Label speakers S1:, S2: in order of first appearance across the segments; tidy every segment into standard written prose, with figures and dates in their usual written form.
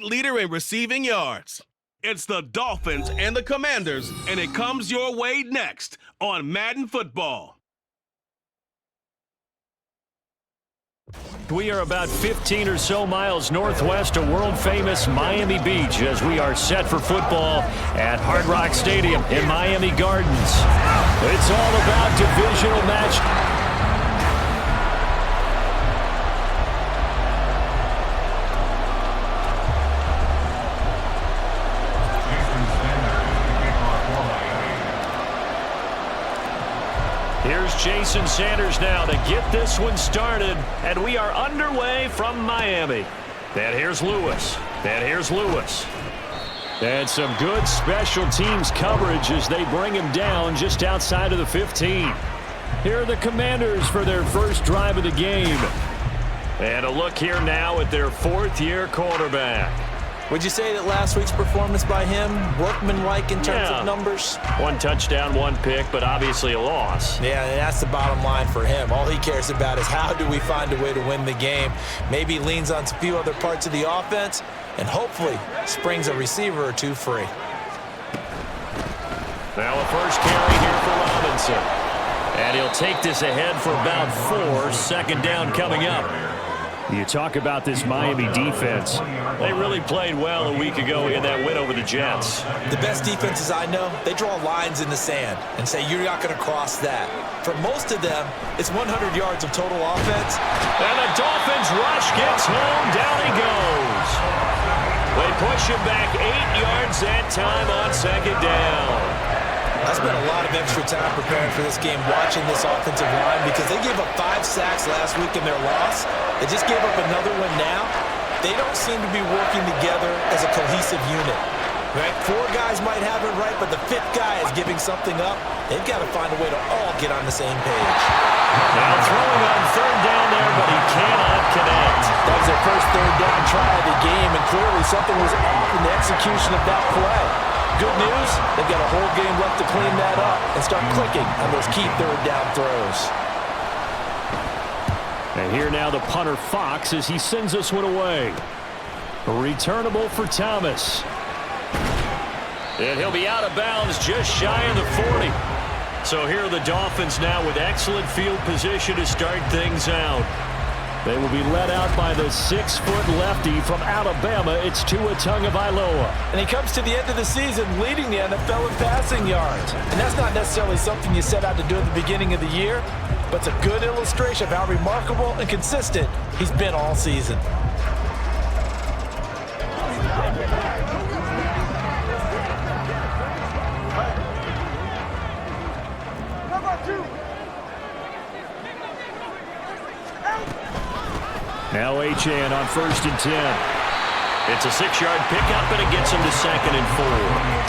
S1: league leader in receiving yards. It's the Dolphins and the Commanders, and it comes your way next on Madden Football.
S2: We are about 15 or so miles northwest of world-famous Miami Beach as we are set for football at Hard Rock Stadium in Miami Gardens. It's all about divisional match. Here's Jason Sanders now to get this one started, and we are underway from Miami. And here's Lewis. And some good special teams coverage as they bring him down just outside of the 15. Here are the Commanders for their first drive of the game. And a look here now at their fourth-year quarterback.
S3: Would you say that last week's performance by him, workmanlike in terms of numbers?
S2: 1 touchdown, 1 pick, but obviously a loss.
S3: Yeah, and that's the bottom line for him. All he cares about is how do we find a way to win the game. Maybe leans on a few other parts of the offense and hopefully springs a receiver or two free.
S2: Now a first carry here for Robinson. And he'll take this ahead for about 4. Second down coming up. You talk about this Miami defense. They really played well a week ago in that win over the Jets.
S3: The best defenses I know, they draw lines in the sand and say you're not going to cross that. For most of them, it's 100 yards of total offense.
S2: And the Dolphins rush gets home. Down he goes. They push him back 8 yards that time on second down.
S3: I spent a lot of extra time preparing for this game watching this offensive line because they gave up 5 sacks last week in their loss. They just gave up another one now. They don't seem to be working together as a cohesive unit. Right? 4 guys might have it right, but the 5th guy is giving something up. They've got to find a way to all get on the same page.
S2: Now throwing on third down there, but he cannot connect.
S3: That was their first third down try of the game, and clearly something was off in the execution of that play. Good news, they've got a whole game left to clean that up and start clicking on those key third down throws.
S2: And here now the punter Fox as he sends this one away. A returnable for Thomas. And he'll be out of bounds just shy of the 40. So here are the Dolphins now with excellent field position to start things out. They will be led out by the 6-foot lefty from Alabama. It's Tua Tagovailoa.
S3: And he comes to the end of the season leading the NFL in passing yards. And that's not necessarily something you set out to do at the beginning of the year, but it's a good illustration of how remarkable and consistent he's been all season.
S2: Now HN on 1st and 10. It's a 6-yard pickup, and it gets him to 2nd and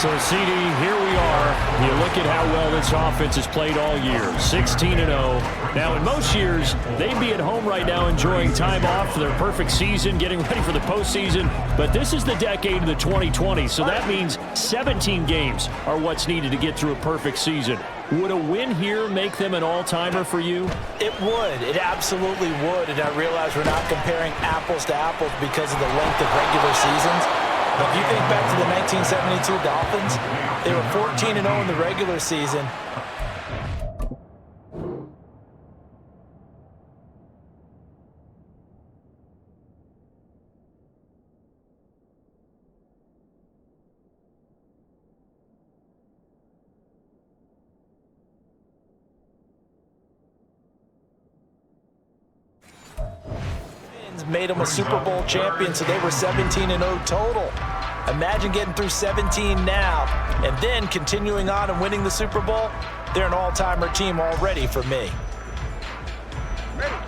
S2: 4. So, CD, here we are. You look at how well this offense has played all year, 16-0. Now, in most years, they'd be at home right now enjoying time off for their perfect season, getting ready for the postseason. But this is the decade of the 2020s, so that means 17 games are what's needed to get through a perfect season. Would a win here make them an all-timer for you?
S3: It would. It absolutely would. And I realize we're not comparing apples to apples because of the length of regular seasons. But if you think back to the 1972 Dolphins, they were 14-0 in the regular season. Made them a Super Bowl champion, so they were 17-0 total. Imagine getting through 17 now and then continuing on and winning the Super Bowl. They're an all-timer team already for me.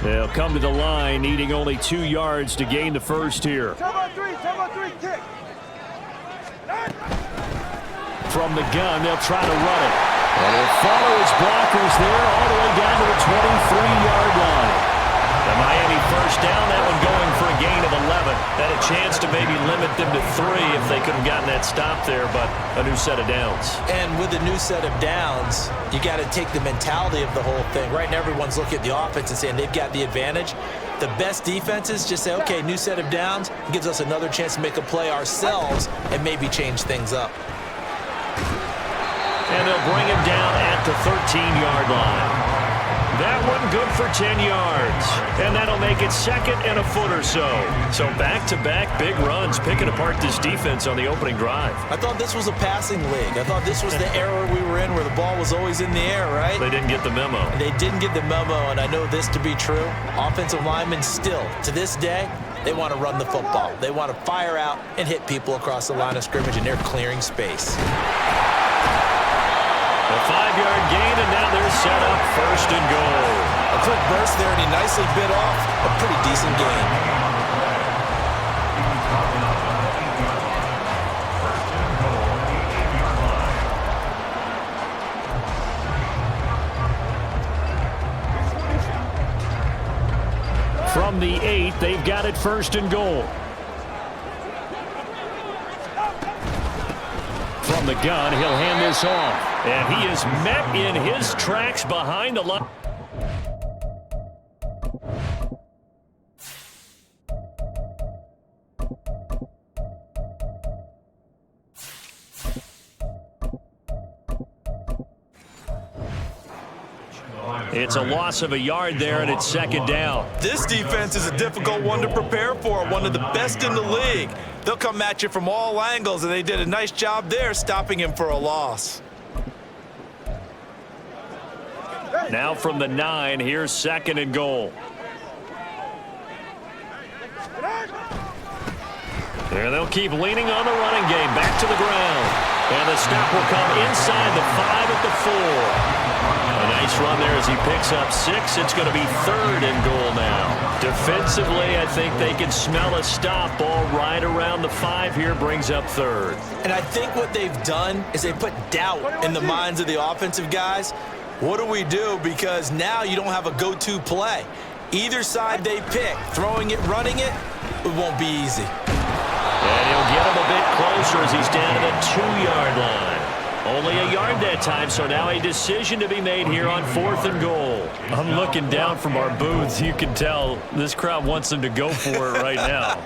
S2: They'll come to the line, needing only 2 yards to gain the first here.
S4: Come on, three, kick.
S2: From the gun, they'll try to run it. And he'll follow his blockers there all the way down to the 23-yard line. Miami first down, that one going for a gain of 11. Had a chance to maybe limit them to 3 if they could have gotten that stop there, but a new set of downs.
S3: And with a new set of downs, you got to take the mentality of the whole thing. Right now, everyone's looking at the offense and saying they've got the advantage. The best defenses just say, okay, new set of downs, gives us another chance to make a play ourselves and maybe change things up.
S2: And they'll bring him down at the 13-yard line. That one good for 10 yards. And that'll make it second and a foot or so. So back-to-back big runs, picking apart this defense on the opening drive.
S3: I thought this was a passing league. I thought this was the era we were in where the ball was always in the air, right?
S2: They didn't get the memo.
S3: They didn't get the memo, and I know this to be true. Offensive linemen still, to this day, they want to run the football. They want to fire out and hit people across the line of scrimmage, and they're clearing space.
S2: A 5-yard gain, and now they're set up first and goal.
S3: A quick burst there, and he nicely bit off a pretty decent gain.
S2: From the 8, they've got it first and goal. From the gun, he'll hand this off. And he is met in his tracks behind the line. It's a loss of a yard there, and it's second down.
S3: This defense is a difficult one to prepare for, one of the best in the league. They'll come at you from all angles, and they did a nice job there stopping him for a loss.
S2: Now from the 9, here's second and goal. There they'll keep leaning on the running game. Back to the ground. And the stop will come inside the 5 at the 4. A nice run there as he picks up 6. It's going to be third and goal now. Defensively, I think they can smell a stop. Ball right around the 5 here, brings up third.
S3: And I think what they've done is they put doubt in the minds of the offensive guys. What do we do? Because now you don't have a go-to play. Either side they pick, throwing it, running it, it won't be easy.
S2: And he'll get him a bit closer as he's down to the 2-yard line. Only a yard that time, so now a decision to be made here on 4th and goal. I'm looking down from our booths. You can tell this crowd wants them to go for it right now.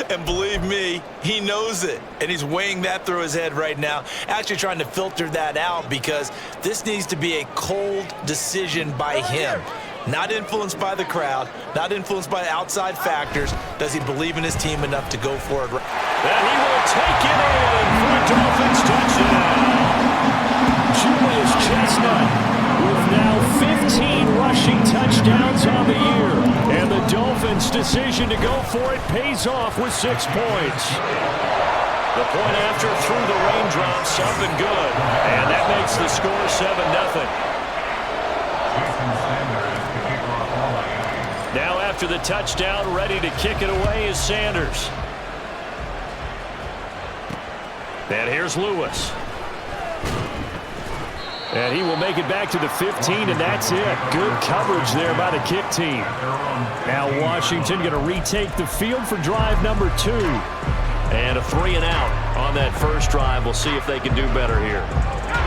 S3: And believe me, he knows it, and he's weighing that through his head right now, actually trying to filter that out because this needs to be a cold decision by him. Not influenced by the crowd, not influenced by outside factors. Does he believe in his team enough to go for it?
S2: And he will take it in for a Dolphins touchdown. Julius Chestnut with now 15 rushing touchdowns on the year. And the Dolphins' decision to go for it pays off with 6 points. The point after through the raindrops, something good. And that makes the score 7-0. Now after the touchdown, ready to kick it away is Sanders. And here's Lewis. And he will make it back to the 15, and that's it. Good coverage there by the kick team. Now Washington going to retake the field for drive number 2. And a 3-and-out on that first drive. We'll see if they can do better here.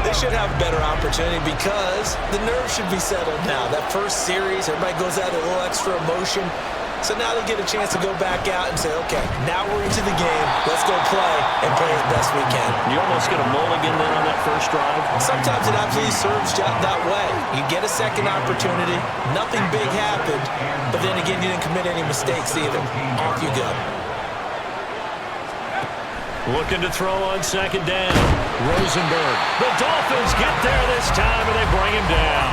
S3: They should have a better opportunity because the nerves should be settled now. That first series, everybody goes out with a little extra emotion. So now they get a chance to go back out and say, okay, now we're into the game. Let's go play and play as best we can.
S2: You almost get a mulligan then on that first drive.
S3: Sometimes it absolutely serves that way. You get a second opportunity. Nothing big happened. But then again, you didn't commit any mistakes either. Off you go.
S2: Looking to throw on second down. Rosenberg. The Dolphins get there this time, and they bring him down.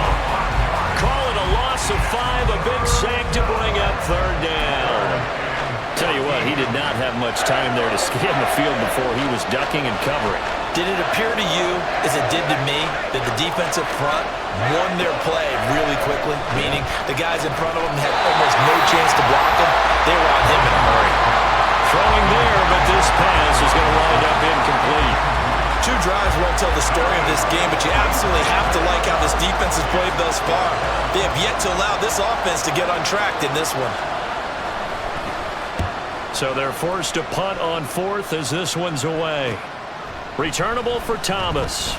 S2: Call it a loss of 5, a big sack to bring up third down. Tell you what, he did not have much time there to scan the field before he was ducking and covering.
S3: Did it appear to you, as it did to me, that the defensive front won their play really quickly? Meaning the guys in front of them had almost no chance to block him. They were on him in a hurry.
S2: Throwing there, but this pass is going to wind up incomplete.
S3: 2 drives well tell the story of this game, but you absolutely have to like how this defense has played thus far. They have yet to allow this offense to get untracked in this one.
S2: So they're forced to punt on fourth as this one's away. Returnable for Thomas.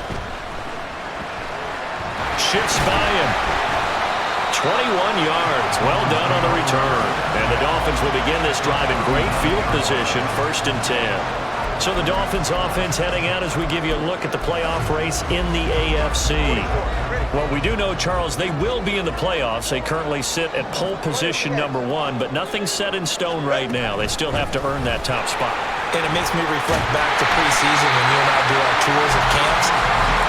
S2: Shifts by him. 21 yards. Well done on the return. And the Dolphins will begin this drive in great field position, 1st and 10. So the Dolphins offense heading out as we give you a look at the playoff race in the AFC. Well, we do know, Charles, they will be in the playoffs. They currently sit at pole position #1, but nothing's set in stone right now. They still have to earn that top spot.
S3: And it makes me reflect back to preseason when you and I do our tours of camps.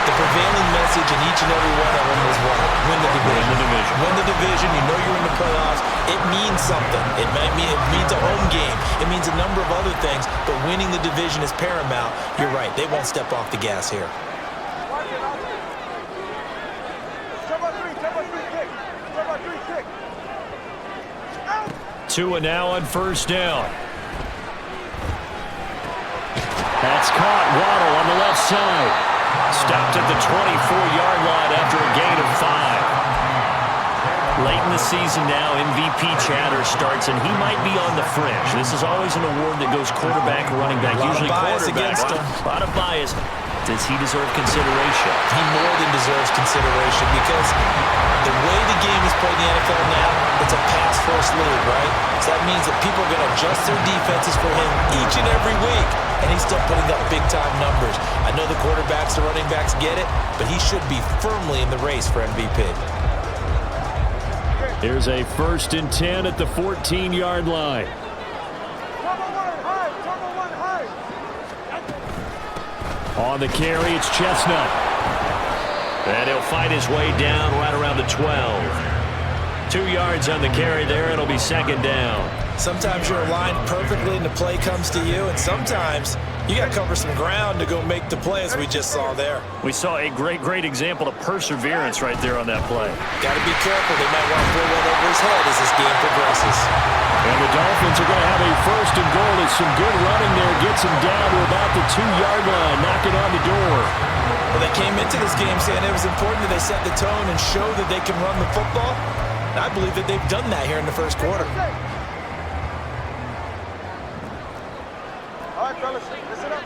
S3: The prevailing message in each and every one of them was what? Win the division.
S2: Win the division.
S3: Win the division. You know you're in the playoffs. It means something. It means a home game. It means a number of other things, but winning the division is paramount. You're right. They won't step off the gas here.
S2: Tua now on 1st down. That's caught. Waddle on the left side. Stopped at the 24-yard line after a gain of 5. Late in the season now, MVP chatter starts, and he might be on the fringe. This is always an award that goes quarterback, running back, usually quarterback. A lot of bias. Does he deserve consideration?
S3: He more than deserves consideration because the way the game is played in the NFL now, it's a pass-first league, right? So that means that people are going to adjust their defenses for him each and every week, and he's still putting up big-time numbers. I know the quarterbacks, the running backs get it, but he should be firmly in the race for MVP.
S2: Here's a 1st and 10 at the 14-yard line. On the carry, it's Chestnut. And he'll fight his way down right around the 12. 2 yards on the carry there. It'll be 2nd down.
S3: Sometimes you're aligned perfectly and the play comes to you, and sometimes you got to cover some ground to go make the play, as we just saw there.
S2: We saw a great example of perseverance right there on that play.
S3: Got to be careful. They might want to throw one over his head as this game progresses.
S2: And the Dolphins are going to have a 1st and goal. It's some good running there. Gets him down to about the 2-yard line. Knocking on the door.
S3: Well, they came into this game saying it was important that they set the tone and show that they can run the football. And I believe that they've done that here in the 1st quarter.
S4: All right, fellas, listen up.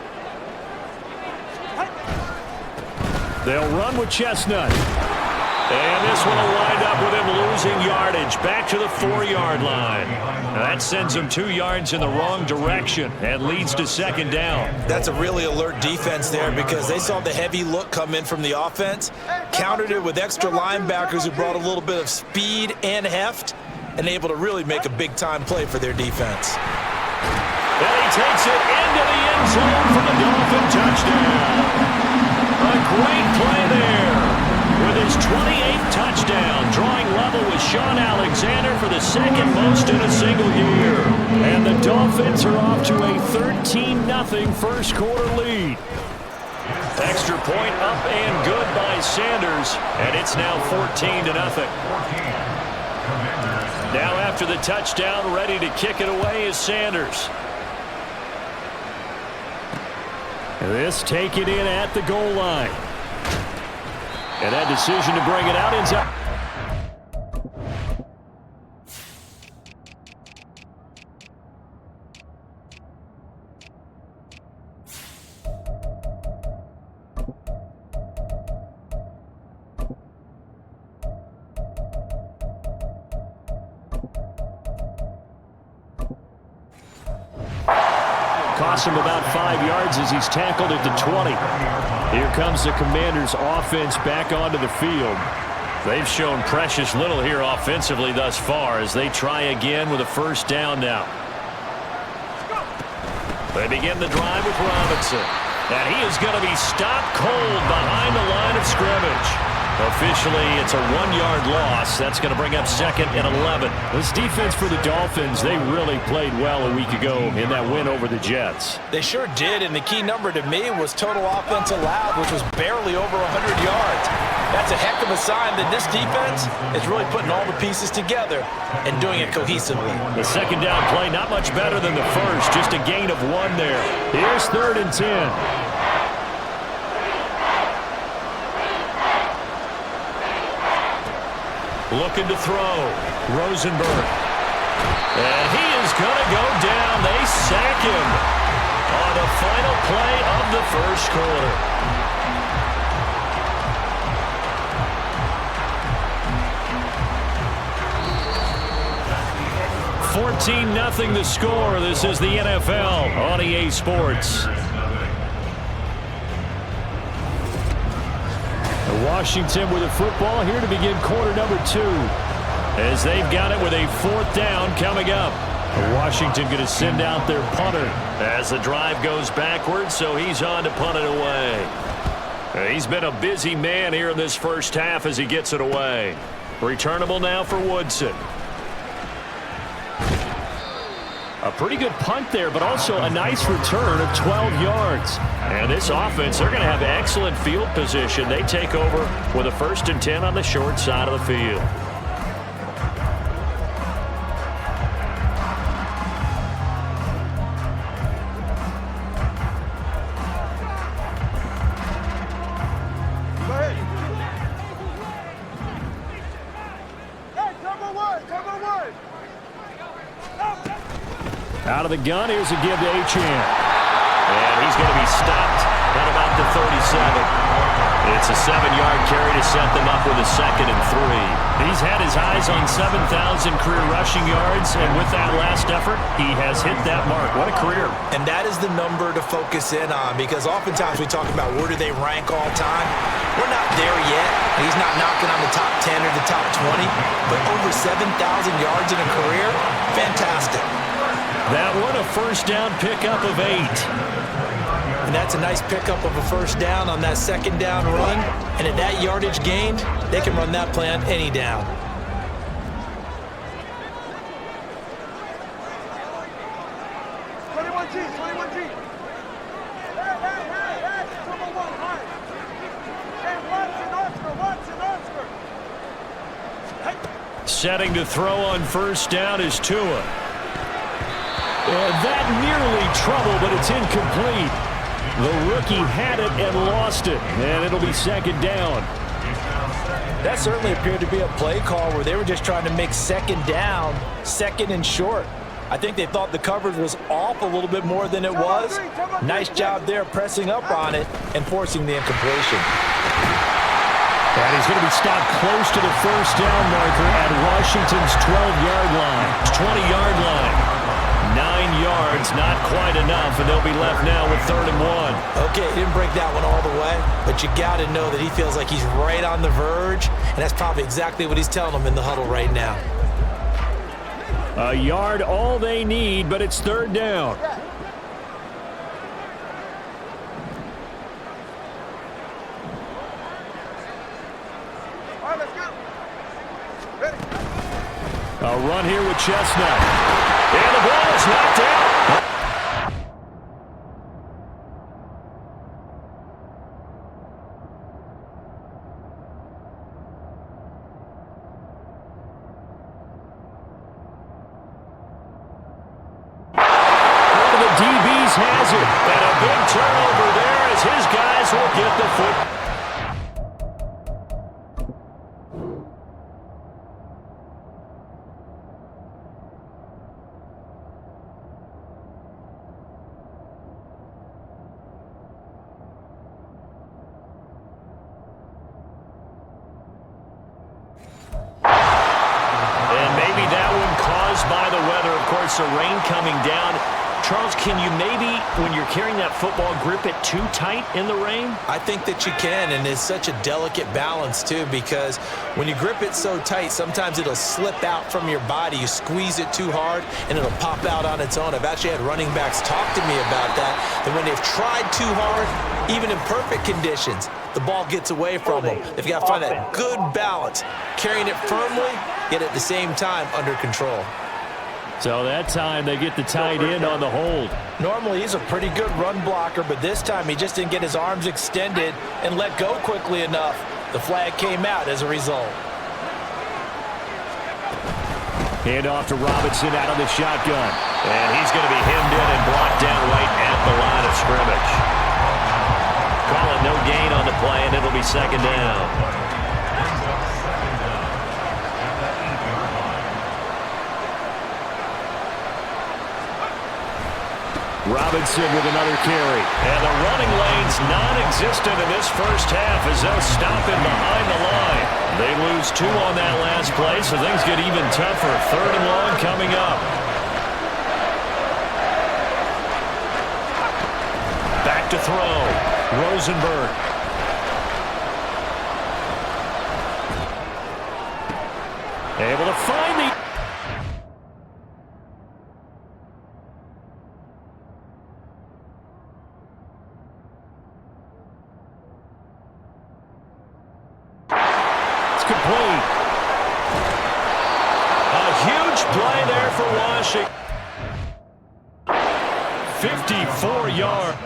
S2: They'll run with Chestnut. And this one will wind up with him losing yardage back to the 4-yard line. Now that sends him 2 yards in the wrong direction and leads to 2nd down.
S3: That's a really alert defense there because they saw the heavy look come in from the offense, countered it with extra linebackers who brought a little bit of speed and heft, and able to really make a big-time play for their defense.
S2: And he takes it into the end zone for the Dolphin touchdown. A great play there. With his 28th touchdown, drawing level with Sean Alexander for the 2nd most in a single year. And the Dolphins are off to a 13-0 1st quarter lead. Extra point up and good by Sanders, and it's now 14-0. Now after the touchdown, ready to kick it away is Sanders. This taken in at the goal line. And that decision to bring it out ends up. Cost him about 5 yards as he's tackled at the 20. Here comes the Commanders' offense back onto the field. They've shown precious little here offensively thus far as they try again with a 1st down now. They begin the drive with Robinson. And he is going to be stopped cold behind the line of scrimmage. Officially, it's a 1-yard loss. That's going to bring up 2nd and 11. This defense for the Dolphins, they really played well a week ago in that win over the Jets.
S3: They sure did, and the key number to me was total offense allowed, which was barely over 100 yards. That's a heck of a sign that this defense is really putting all the pieces together and doing it cohesively.
S2: The 2nd down play, not much better than the 1st, just a gain of 1 there. Here's 3rd and 10. Looking to throw. Rosenberg. And he is going to go down. They sack him on the final play of the first quarter. 14-0 the score. This is the NFL on EA Sports. Washington with the football here to begin quarter number 2. As they've got it with a 4th down coming up. Washington going to send out their punter as the drive goes backwards, so he's on to punt it away. He's been a busy man here in this first half as he gets it away. Returnable now for Woodson. A pretty good punt there, but also a nice return of 12 yards. And this offense, they're going to have excellent field position. They take over with a 1st and 10 on the short side of the field. Out of the gun, here's a give to Achane. And he's going to be stopped at about the 37. It's a 7-yard carry to set them up with a 2nd and 3. He's had his eyes on 7,000 career rushing yards, and with that last effort, he has hit that mark. What a career.
S3: And that is the number to focus in on, because oftentimes we talk about where do they rank all time. We're not there yet. He's not knocking on the top 10 or the top 20, but over 7,000 yards in a career, fantastic.
S2: That one, a 1st down pickup of 8.
S3: And that's a nice pickup of a 1st down on that 2nd down run. And at that yardage gained, they can run that play on any down.
S2: Setting to throw on 1st down is Tua. And that nearly trouble, but it's incomplete. The rookie had it and lost it, and it'll be 2nd down.
S3: That certainly appeared to be a play call where they were just trying to make 2nd down, 2nd and short. I think they thought the coverage was off a little bit more than it was. Nice job there pressing up on it and forcing the incompletion.
S2: And he's going to be stopped close to the 1st down marker at Washington's 12-yard line. 20-yard line. 9 yards, not quite enough, and they'll be left now with 3rd and 1.
S3: Okay, he didn't break that one all the way, but you got to know that he feels like he's right on the verge, and that's probably exactly what he's telling them in the huddle right now.
S2: A yard, all they need, but it's 3rd down.
S4: All right, let's go. Ready.
S2: A run here with Chestnut. And the ball is knocked out. One of the DBs has it. And a big turnover there as his guys will get the foot. By the weather, of course, the rain coming down. Charles, can you maybe, when you're carrying that football, grip it too tight in the rain?
S3: I think that you can, and it's such a delicate balance, too, because when you grip it so tight, sometimes it'll slip out from your body. You squeeze it too hard, and it'll pop out on its own. I've actually had running backs talk to me about that, that when they've tried too hard, even in perfect conditions, the ball gets away from them. They've got to find that good balance, carrying it firmly, yet at the same time under control.
S2: So that time they get the tight end on the hold.
S3: Normally he's a pretty good run blocker, but this time he just didn't get his arms extended and let go quickly enough. The flag came out as a result.
S2: Hand off to Robinson out of the shotgun. And he's going to be hemmed in and blocked down right at the line of scrimmage. Call it no gain on the play, and it'll be 2nd down. Robinson with another carry. And the running lane's non-existent in this first half as they'll stop him behind the line. They lose 2 on that last play, so things get even tougher. 3rd and long coming up. Back to throw. Rosenberg. Able to find the... It's complete. A huge play there for Washington. 54 yards.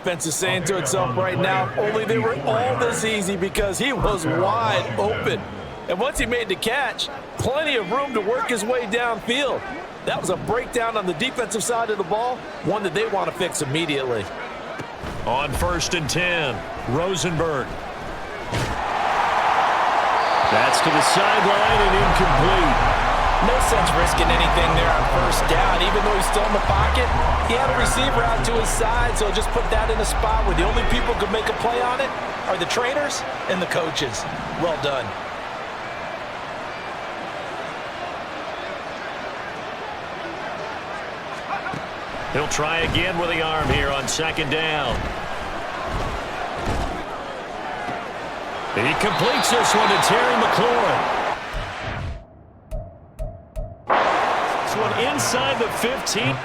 S3: Offense is saying to itself right now, only they were all this easy because he was wide open. And once he made the catch, plenty of room to work his way downfield. That was a breakdown on the defensive side of the ball, one that they want to fix immediately.
S2: On 1st and 10, Rosenberg. That's to the sideline and incomplete.
S3: No sense risking anything there on 1st down. Even though he's still in the pocket, he had a receiver out to his side, so just put that in a spot where the only people who can make a play on it are the trainers and the coaches. Well done.
S2: He'll try again with the arm here on second down. He completes this one to Terry McLaurin. This one inside the 15.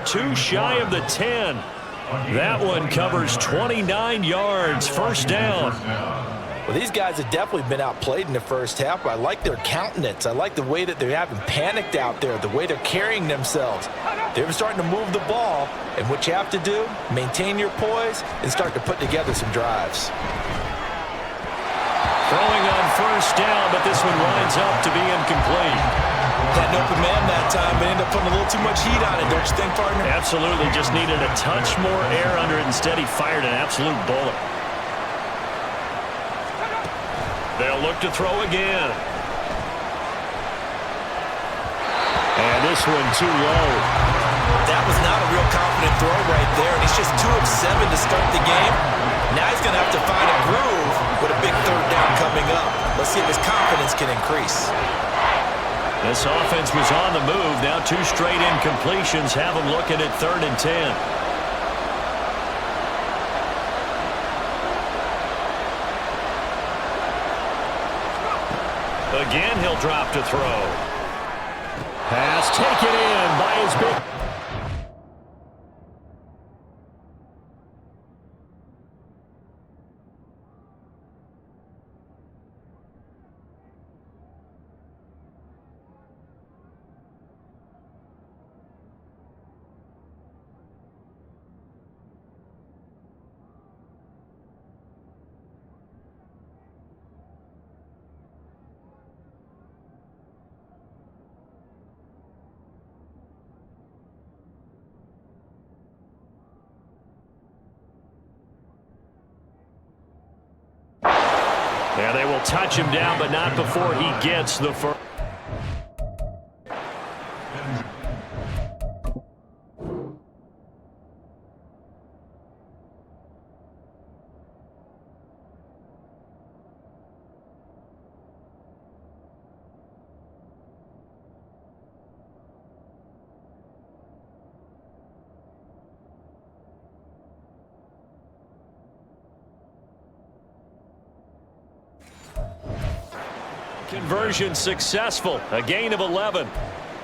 S2: Too shy of the 10. That one covers 29 yards. First down.
S3: Well, these guys have definitely been outplayed in the first half, but I like their countenance. I like the way that they haven't panicked out there, the way they're carrying themselves. They're starting to move the ball, and what you have to do, maintain your poise and start to put together some drives.
S2: Throwing on first down, but this one winds up to be incomplete.
S3: Had an open man that time, but ended up putting a little too much heat on it, don't you think, partner?
S2: Absolutely. Just needed a touch more air under it. Instead, he fired an absolute bullet. They'll look to throw again. And this one too low.
S3: That was not a real confident throw right there, and he's just 2 of 7 to start the game. Now he's going to have to find a groove with a big third down coming up. Let's see if his confidence can increase.
S2: This offense was on the move. Now 2 straight incompletions have them looking at 3rd and 10. Again, he'll drop to throw. Pass taken in by his big... Yeah, they will touch him down, but not before he gets the first. Conversion successful. A gain of 11.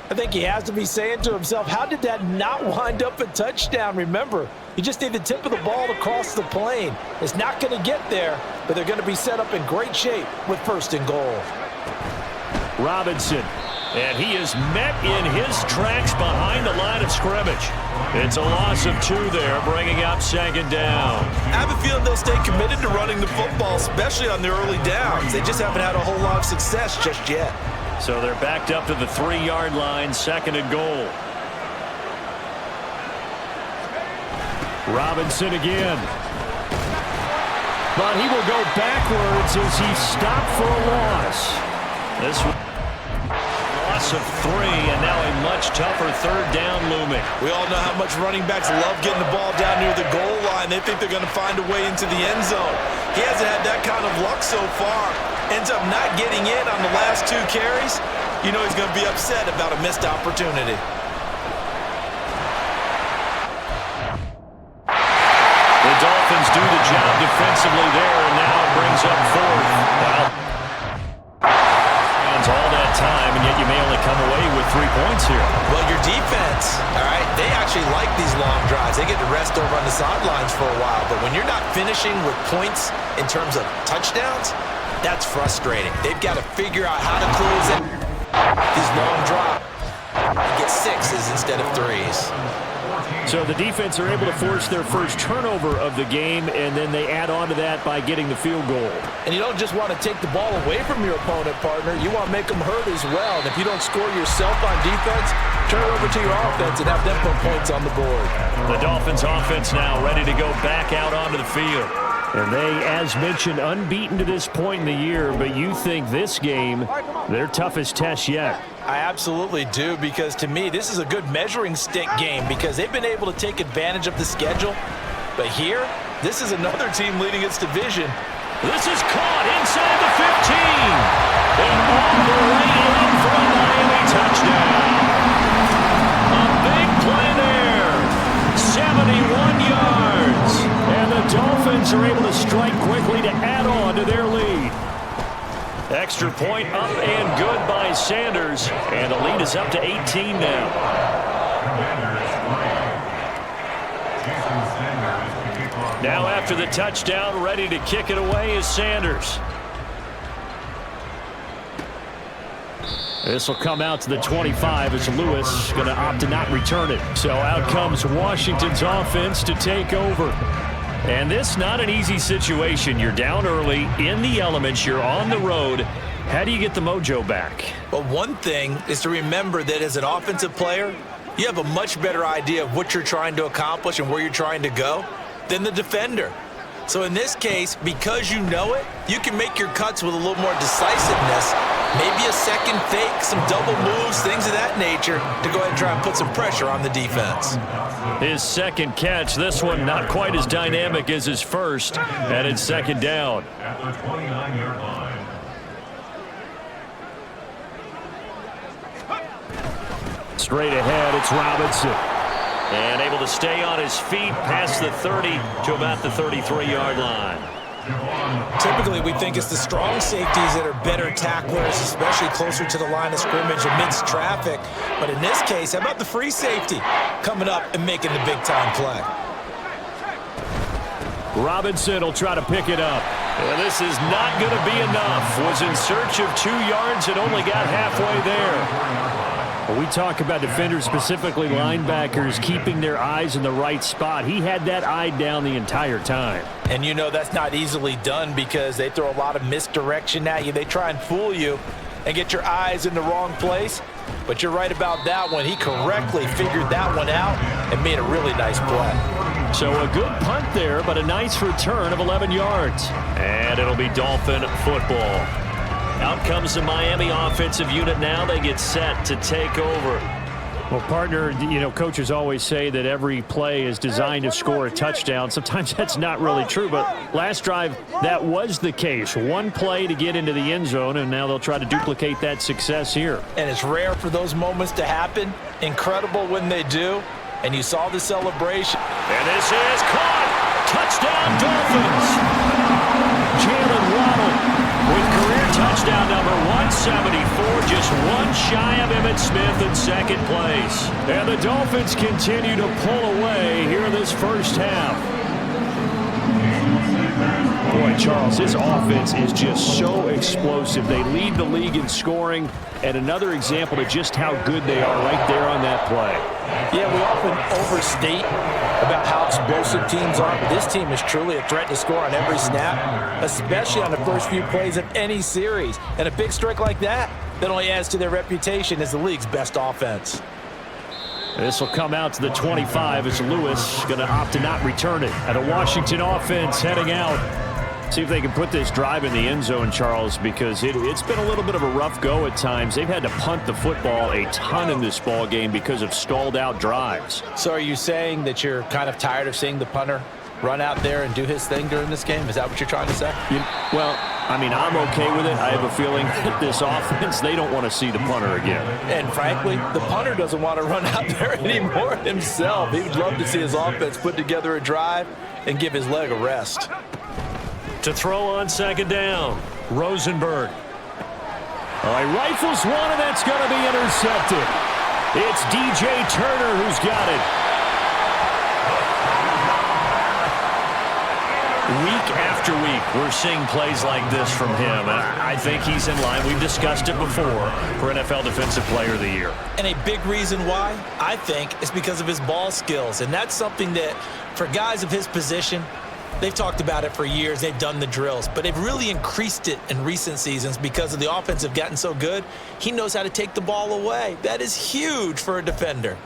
S3: I think he has to be saying to himself, how did that not wind up a touchdown? Remember, you just need the tip of the ball to cross the plane. It's not going to get there, but they're going to be set up in great shape with 1st and goal.
S2: Robinson, and he is met in his tracks behind the line of scrimmage. It's a loss of 2 there, bringing up 2nd down.
S3: I have a feeling they'll stay committed to running the football, especially on their early downs. They just haven't had a whole lot of success just yet.
S2: So they're backed up to the 3-yard line, 2nd and goal. Robinson again. But he will go backwards as he's stopped for a loss. This loss of 3, and now a much tougher 3rd down looming.
S3: We all know how much running backs love getting the ball down near the goal line. They think they're going to find a way into the end zone. He hasn't had that kind of luck so far. Ends up not getting in on the last 2 carries. You know he's going to be upset about a missed opportunity.
S2: The Dolphins do the job defensively there, and now it brings up 4th. Well, all that time, and yet you may only come away with with 3 points here.
S3: Well, your defense, all right, they actually like these long drives. They get to rest over on the sidelines for a while. But when you're not finishing with points in terms of touchdowns, that's frustrating. They've got to figure out how to close out these long drops and get 6s instead of 3s.
S2: So the defense are able to force their first turnover of the game, and then they add on to that by getting the field goal.
S3: And you don't just want to take the ball away from your opponent, partner. You want to make them hurt as well. And if you don't score yourself on defense, turn it over to your offense and have them put points on the board.
S2: The Dolphins offense now ready to go back out onto the field. And they, as mentioned, unbeaten to this point in the year, but you think this game, their toughest test yet.
S3: I absolutely do, because to me, this is a good measuring stick game because they've been able to take advantage of the schedule. But here, this is another team leading its division.
S2: This is caught inside the 15. And all the way in for a Miami touchdown. A big play there. 71 yards. And the Dolphins are able to strike quickly to add on to their lead. Extra point up and good by Sanders. And the lead is up to 18 now. Now after the touchdown, ready to kick it away is Sanders. This will come out to the 25 as Lewis going to opt to not return it. So out comes Washington's offense to take over. And this not an easy situation. You're down early, in the elements, you're on the road. How do you get the mojo back?
S3: Well, one thing is to remember that as an offensive player, you have a much better idea of what you're trying to accomplish and where you're trying to go than the defender. So in this case, because you know it, you can make your cuts with a little more decisiveness, maybe a second fake, some double moves, things of that nature, to go ahead and try and put some pressure on the defense.
S2: His second catch, this one not quite as dynamic as his first, and it's second down.
S5: At the 29-yard line.
S2: Straight ahead, it's Robinson. And able to stay on his feet past the 30 to about the 33-yard line.
S3: Typically, we think it's the strong safeties that are better tacklers, especially closer to the line of scrimmage amidst traffic. But in this case, how about the free safety coming up and making the big-time play?
S2: Robinson will try to pick it up. And this is not going to be enough. Was in search of 2 yards and only got halfway there. Well, we talk about defenders, specifically linebackers, keeping their eyes in the right spot. He had that eye down the entire time.
S3: And you know that's not easily done because they throw a lot of misdirection at you. They try and fool you and get your eyes in the wrong place. But you're right about that one. He correctly figured that one out and made a really nice play.
S2: So a good punt there, but a nice return of 11 yards. And it'll be Dolphin football. Out comes the Miami offensive unit now. They get set to take over. Well, partner, you know, coaches always say that every play is designed to score a touchdown. Sometimes that's not really true, but last drive, that was the case. One play to get into the end zone, and now they'll try to duplicate that success here.
S3: And it's rare for those moments to happen. Incredible when they do. And you saw the celebration.
S2: And this is caught. Touchdown, Dolphins. Jalen Waddle with career touchdown number 174, just one shy of Emmitt Smith in second place. And the Dolphins continue to pull away here in this first half. Boy, Charles, this offense is just so explosive. They lead the league in scoring, and another example of just how good they are right there on that play.
S3: Yeah, we often overstate about how explosive teams are, but this team is truly a threat to score on every snap, especially on the first few plays of any series. And a big strike like that only adds to their reputation as the league's best offense.
S2: This will come out to the 25 as Lewis going to opt to not return it. And a Washington offense heading out. See if they can put this drive in the end zone, Charles, because it's been a little bit of a rough go at times. They've had to punt the football a ton in this ball game because of stalled out drives.
S3: So are you saying that you're kind of tired of seeing the punter run out there and do his thing during this game? Is that what you're trying to say?
S2: Well, I mean, I'm okay with it. I have a feeling that this offense, they don't want to see the punter again.
S3: And frankly, the punter doesn't want to run out there anymore himself. He would love to see his offense put together a drive and give his leg a rest.
S2: To throw on second down, Rosenberg. Oh, he rifles one, and that's going to be intercepted. It's DJ Turner who's got it. Week after week, we're seeing plays like this from him, and I think he's in line. We've discussed it before for NFL Defensive Player of the Year.
S3: And a big reason why, I think, is because of his ball skills. And that's something that, for guys of his position, they've talked about it for years. They've done the drills. But they've really increased it in recent seasons because of the offense have gotten so good. He knows how to take the ball away. That is huge for a defender.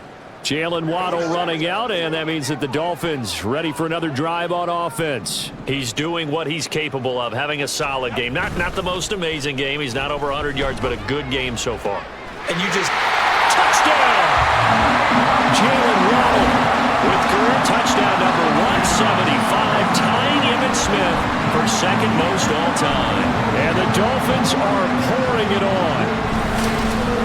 S2: Jalen Waddle running out, and that means that the Dolphins ready for another drive on offense. He's doing what he's capable of, having a solid game. Not the most amazing game. He's not over 100 yards, but a good game so far.
S3: And you just...
S2: Touchdown! Jalen Waddle with career touchdown number 175, tying Emmitt Smith for second most all time. And the Dolphins are pouring it on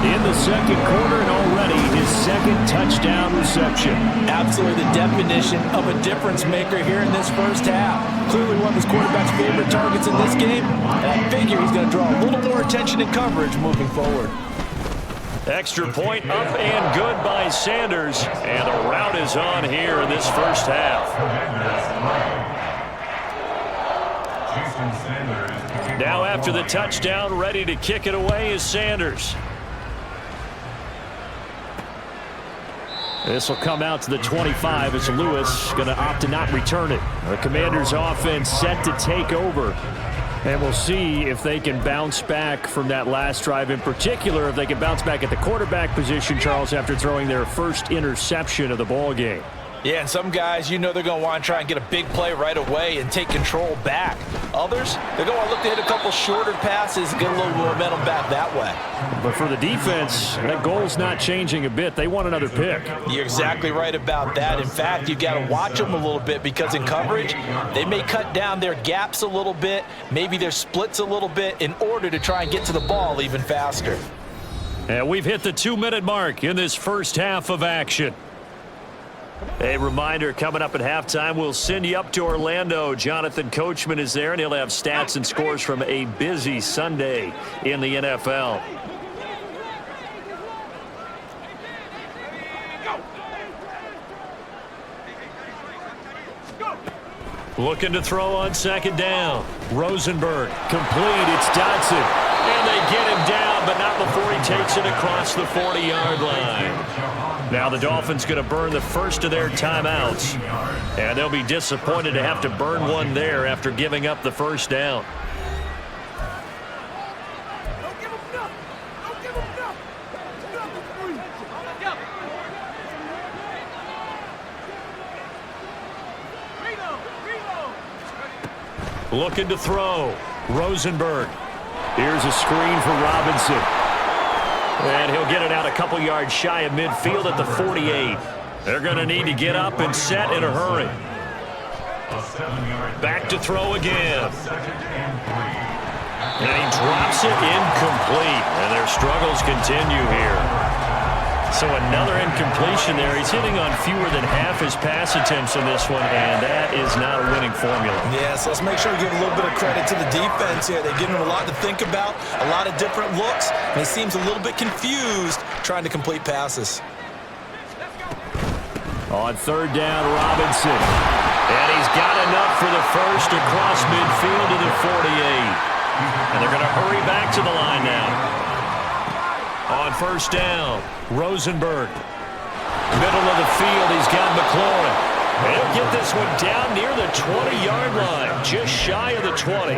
S2: in the second quarter, and already his second touchdown reception.
S3: Absolutely the definition of a difference maker here in this first half. Clearly one of his quarterback's favorite targets in this game, and I figure he's going to draw a little more attention and coverage moving forward.
S2: Extra point up and good by Sanders, and the route is on here in this first half. Now after the touchdown, ready to kick it away is Sanders. This will come out to the 25 as Lewis going to opt to not return it. The Commanders' offense set to take over. And we'll see if they can bounce back from that last drive. In particular, if they can bounce back at the quarterback position, Charles, after throwing their first interception of the ball game.
S3: Yeah, and some guys, you know they're going to want to try and get a big play right away and take control back. Others, they're going to look to hit a couple shorter passes and get a little momentum back that way.
S2: But for the defense, that goal's not changing a bit. They want another pick.
S3: You're exactly right about that. In fact, you've got to watch them a little bit because in coverage, they may cut down their gaps a little bit, maybe their splits a little bit in order to try and get to the ball even faster.
S2: And we've hit the 2-minute mark in this first half of action. A reminder, coming up at halftime, we'll send you up to Orlando. Jonathan Coachman is there, and he'll have stats and scores from a busy Sunday in the NFL. Looking to throw on second down. Rosenberg, complete, it's Dodson. And they get him down, but not before he takes it across the 40-yard line. Now the Dolphins going to burn the first of their timeouts. And they'll be disappointed to have to burn one there after giving up the first down. Looking to throw. Rosenberg. Here's a screen for Robinson. And he'll get it out a couple yards shy of midfield at the 48. They're going to need to get up and set in a hurry. Back to throw again. And he drops it incomplete. And their struggles continue here. So another incompletion there. He's hitting on fewer than half his pass attempts in this one, and that is not a winning formula.
S3: Yes, let's make sure we give a little bit of credit to the defense here. They're giving him a lot to think about, a lot of different looks, and he seems a little bit confused trying to complete passes.
S2: On third down, Robinson. And he's got enough for the first across midfield to the 48. And they're going to hurry back to the line now. On first down, Rosenberg. Middle of the field, he's got McLaurin. And he'll get this one down near the 20-yard line, just shy of the 20.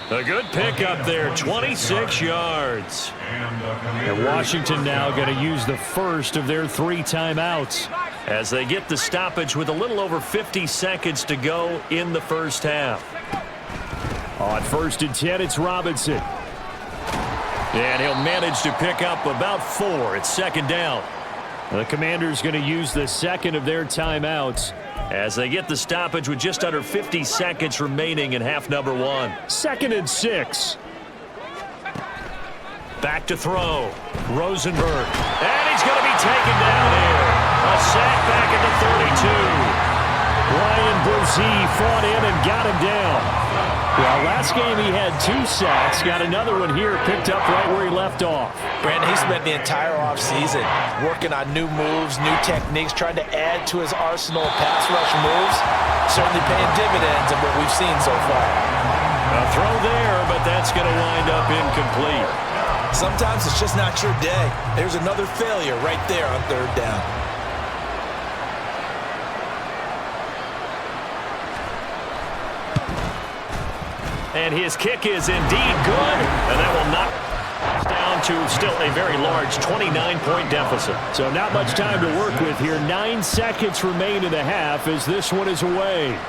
S2: A good pickup there, 26 yards. And Washington now going to use the first of their 3 timeouts as they get the stoppage with a little over 50 seconds to go in the first half. On first and 10, it's Robinson. And he'll manage to pick up about 4. It's second down. The Commanders going to use the second of their timeouts as they get the stoppage with just under 50 seconds remaining in half number 1. Second and 6. Back to throw. Rosenberg. And he's going to be taken down here. A sack back at the 32. Brian as he fought in and got him down. Well, last game he had 2 sacks. Got another one here, picked up right where he left off.
S3: Brandon, he spent the entire offseason working on new moves, new techniques, trying to add to his arsenal of pass rush moves. Certainly paying dividends in what we've seen so far.
S2: A throw there, but that's going to wind up incomplete.
S3: Sometimes it's just not your day. There's another failure right there on 3rd down.
S2: And his kick is indeed good, and that will knock us down to still a very large 29-point deficit. So not much time to work with here. 9 seconds remain in the half as this one is away.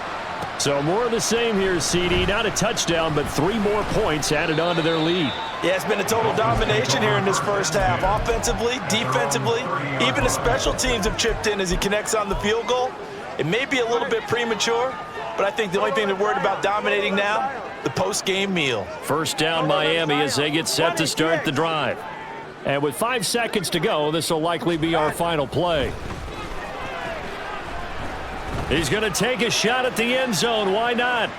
S2: So more of the same here, CD. Not a touchdown, but 3 more points added on to their lead.
S3: Yeah, it's been a total domination here in this first half. Offensively, defensively, even the special teams have chipped in as he connects on the field goal. It may be a little bit premature, but I think the only thing they're worried about dominating now, the post-game meal.
S2: First down Miami as they get set to start the drive. And with 5 seconds to go, this will likely be our final play. He's going to take a shot at the end zone. Why not?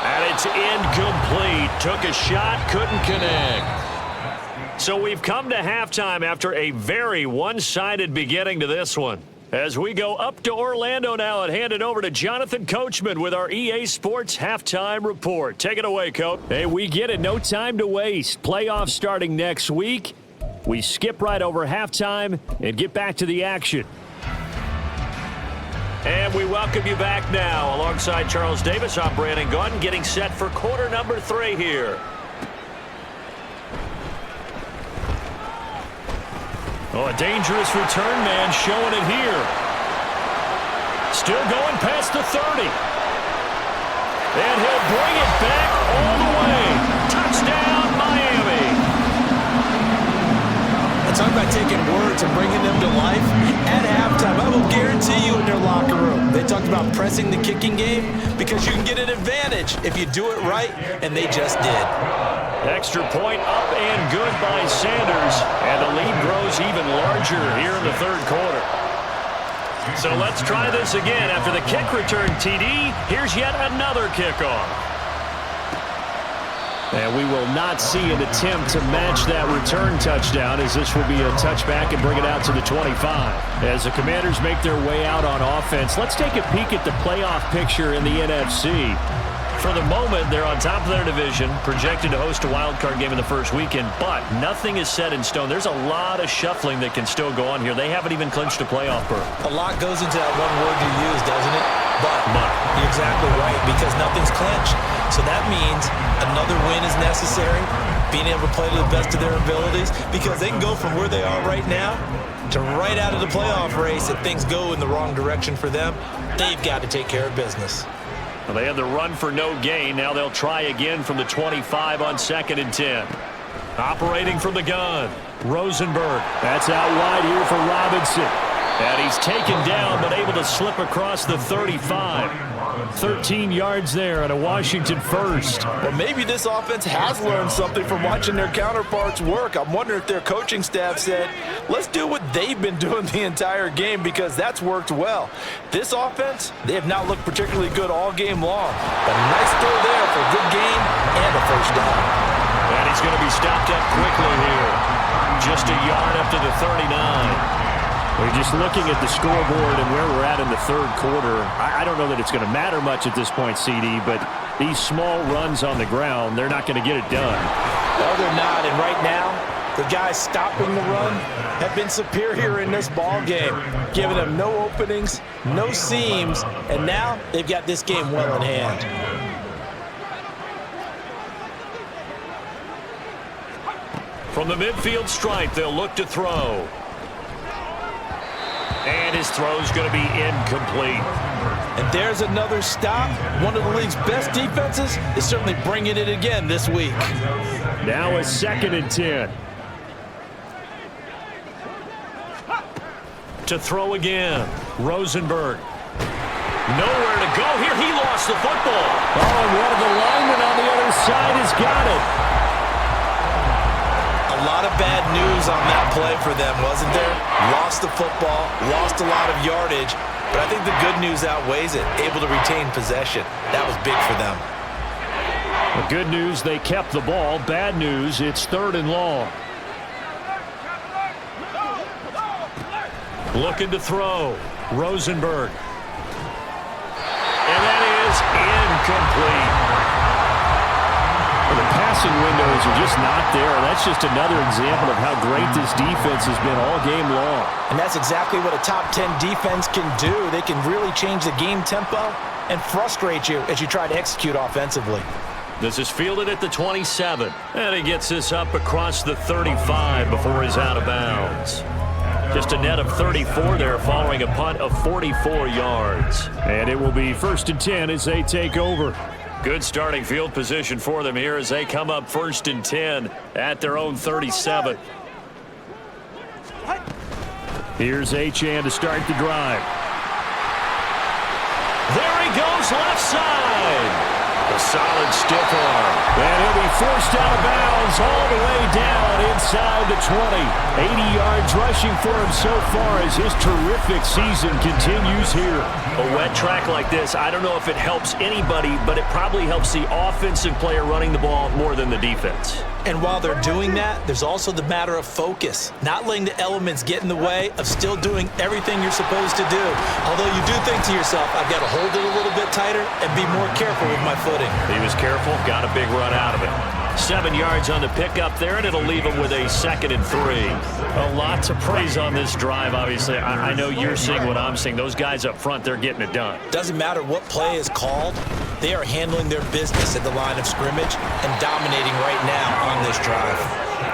S2: And it's incomplete. Took a shot, couldn't connect. So we've come to halftime after a very one-sided beginning to this one. As we go up to Orlando now and hand it over to Jonathan Coachman with our EA Sports Halftime Report. Take it away, Coach. Hey, we get it. No time to waste. Playoffs starting next week. We skip right over halftime and get back to the action. And we welcome you back now. Alongside Charles Davis, I'm Brandon Gaudin, getting set for quarter number 3 here. Oh, a dangerous return man showing it here. Still going past the 30. And he'll bring it back all the way. Touchdown, Miami.
S3: And talk about taking words and bringing them to life. At halftime, I will guarantee you in their locker room, they talked about pressing the kicking game because you can get an advantage if you do it right, and they just did.
S2: Extra point up and good by Sanders, and the lead grows even larger here in the 3rd quarter. So let's try this again. After the kick return TD, here's yet another kickoff. And we will not see an attempt to match that return touchdown, as this will be a touchback and bring it out to the 25. As the Commanders make their way out on offense, let's take a peek at the playoff picture in the NFC. For the moment, they're on top of their division, projected to host a wild-card game in the first weekend, but nothing is set in stone. There's a lot of shuffling that can still go on here. They haven't even clinched a playoff berth.
S3: A lot goes into that one word you use, doesn't it? But you're exactly right, because nothing's clinched. So that means another win is necessary, being able to play to the best of their abilities, because they can go from where they are right now to right out of the playoff race. If things go in the wrong direction for them, they've got to take care of business.
S2: Well, they had the run for no gain. Now they'll try again from the 25 on 2nd and 10. Operating from the gun, Rosenberg. That's out wide here for Robinson. And he's taken down, but able to slip across the 35. 13 yards there on a Washington first.
S3: Well, maybe this offense has learned something from watching their counterparts work. I'm wondering if their coaching staff said, let's do what they've been doing the entire game, because that's worked well. This offense, they have not looked particularly good all game long. But a nice throw there for a good gain and a first down.
S2: And he's going to be stopped up quickly here. Just a yard up to the 39. We're just looking at the scoreboard and where we're at in the 3rd quarter. I don't know that it's going to matter much at this point, CD, but these small runs on the ground, they're not going to get it done.
S3: No, they're not. And right now, the guys stopping the run have been superior in this ball game, giving them no openings, no seams, and now they've got this game well in hand.
S2: From the midfield stripe, they'll look to throw. And his throw's going to be incomplete.
S3: And there's another stop. One of the league's best defenses is certainly bringing it again this week.
S2: Now a 2nd and 10. To throw again, Rosenberg. Nowhere to go here. He lost the football. Oh, and one of the linemen on the other side has got it.
S3: A lot of bad news on that play for them, wasn't there? Lost the football, lost a lot of yardage, but I think the good news outweighs it. Able to retain possession. That was big for them.
S2: The good news, they kept the ball. Bad news, it's 3rd and long. Looking to throw. Rosenberg. And that is incomplete. Well, the passing windows are just not there. That's just another example of how great this defense has been all game long.
S3: And that's exactly what a top 10 defense can do. They can really change the game tempo and frustrate you as you try to execute offensively.
S2: This is fielded at the 27. And he gets this up across the 35 before he's out of bounds. Just a net of 34 there following a punt of 44 yards. And it will be 1st and 10 as they take over. Good starting field position for them here as they come up 1st and 10 at their own 37. Here's Achane to start the drive. There he goes left side. A solid stiff arm. And he'll be forced out of bounds all the way down inside the 20. 80 yards rushing for him so far as his terrific season continues here. A wet track like this, I don't know if it helps anybody, but it probably helps the offensive player running the ball more than the defense.
S3: And while they're doing that, there's also the matter of focus. Not letting the elements get in the way of still doing everything you're supposed to do. Although you do think to yourself, I've got to hold it a little bit tighter and be more careful with my footing.
S2: He was careful, got a big run out of it. 7 yards on the pickup there, and it'll leave him with a 2nd and 3. A lot to praise on this drive, obviously. I know you're seeing what I'm seeing. Those guys up front, they're getting it done.
S3: Doesn't matter what play is called. They are handling their business at the line of scrimmage and dominating right now on this drive.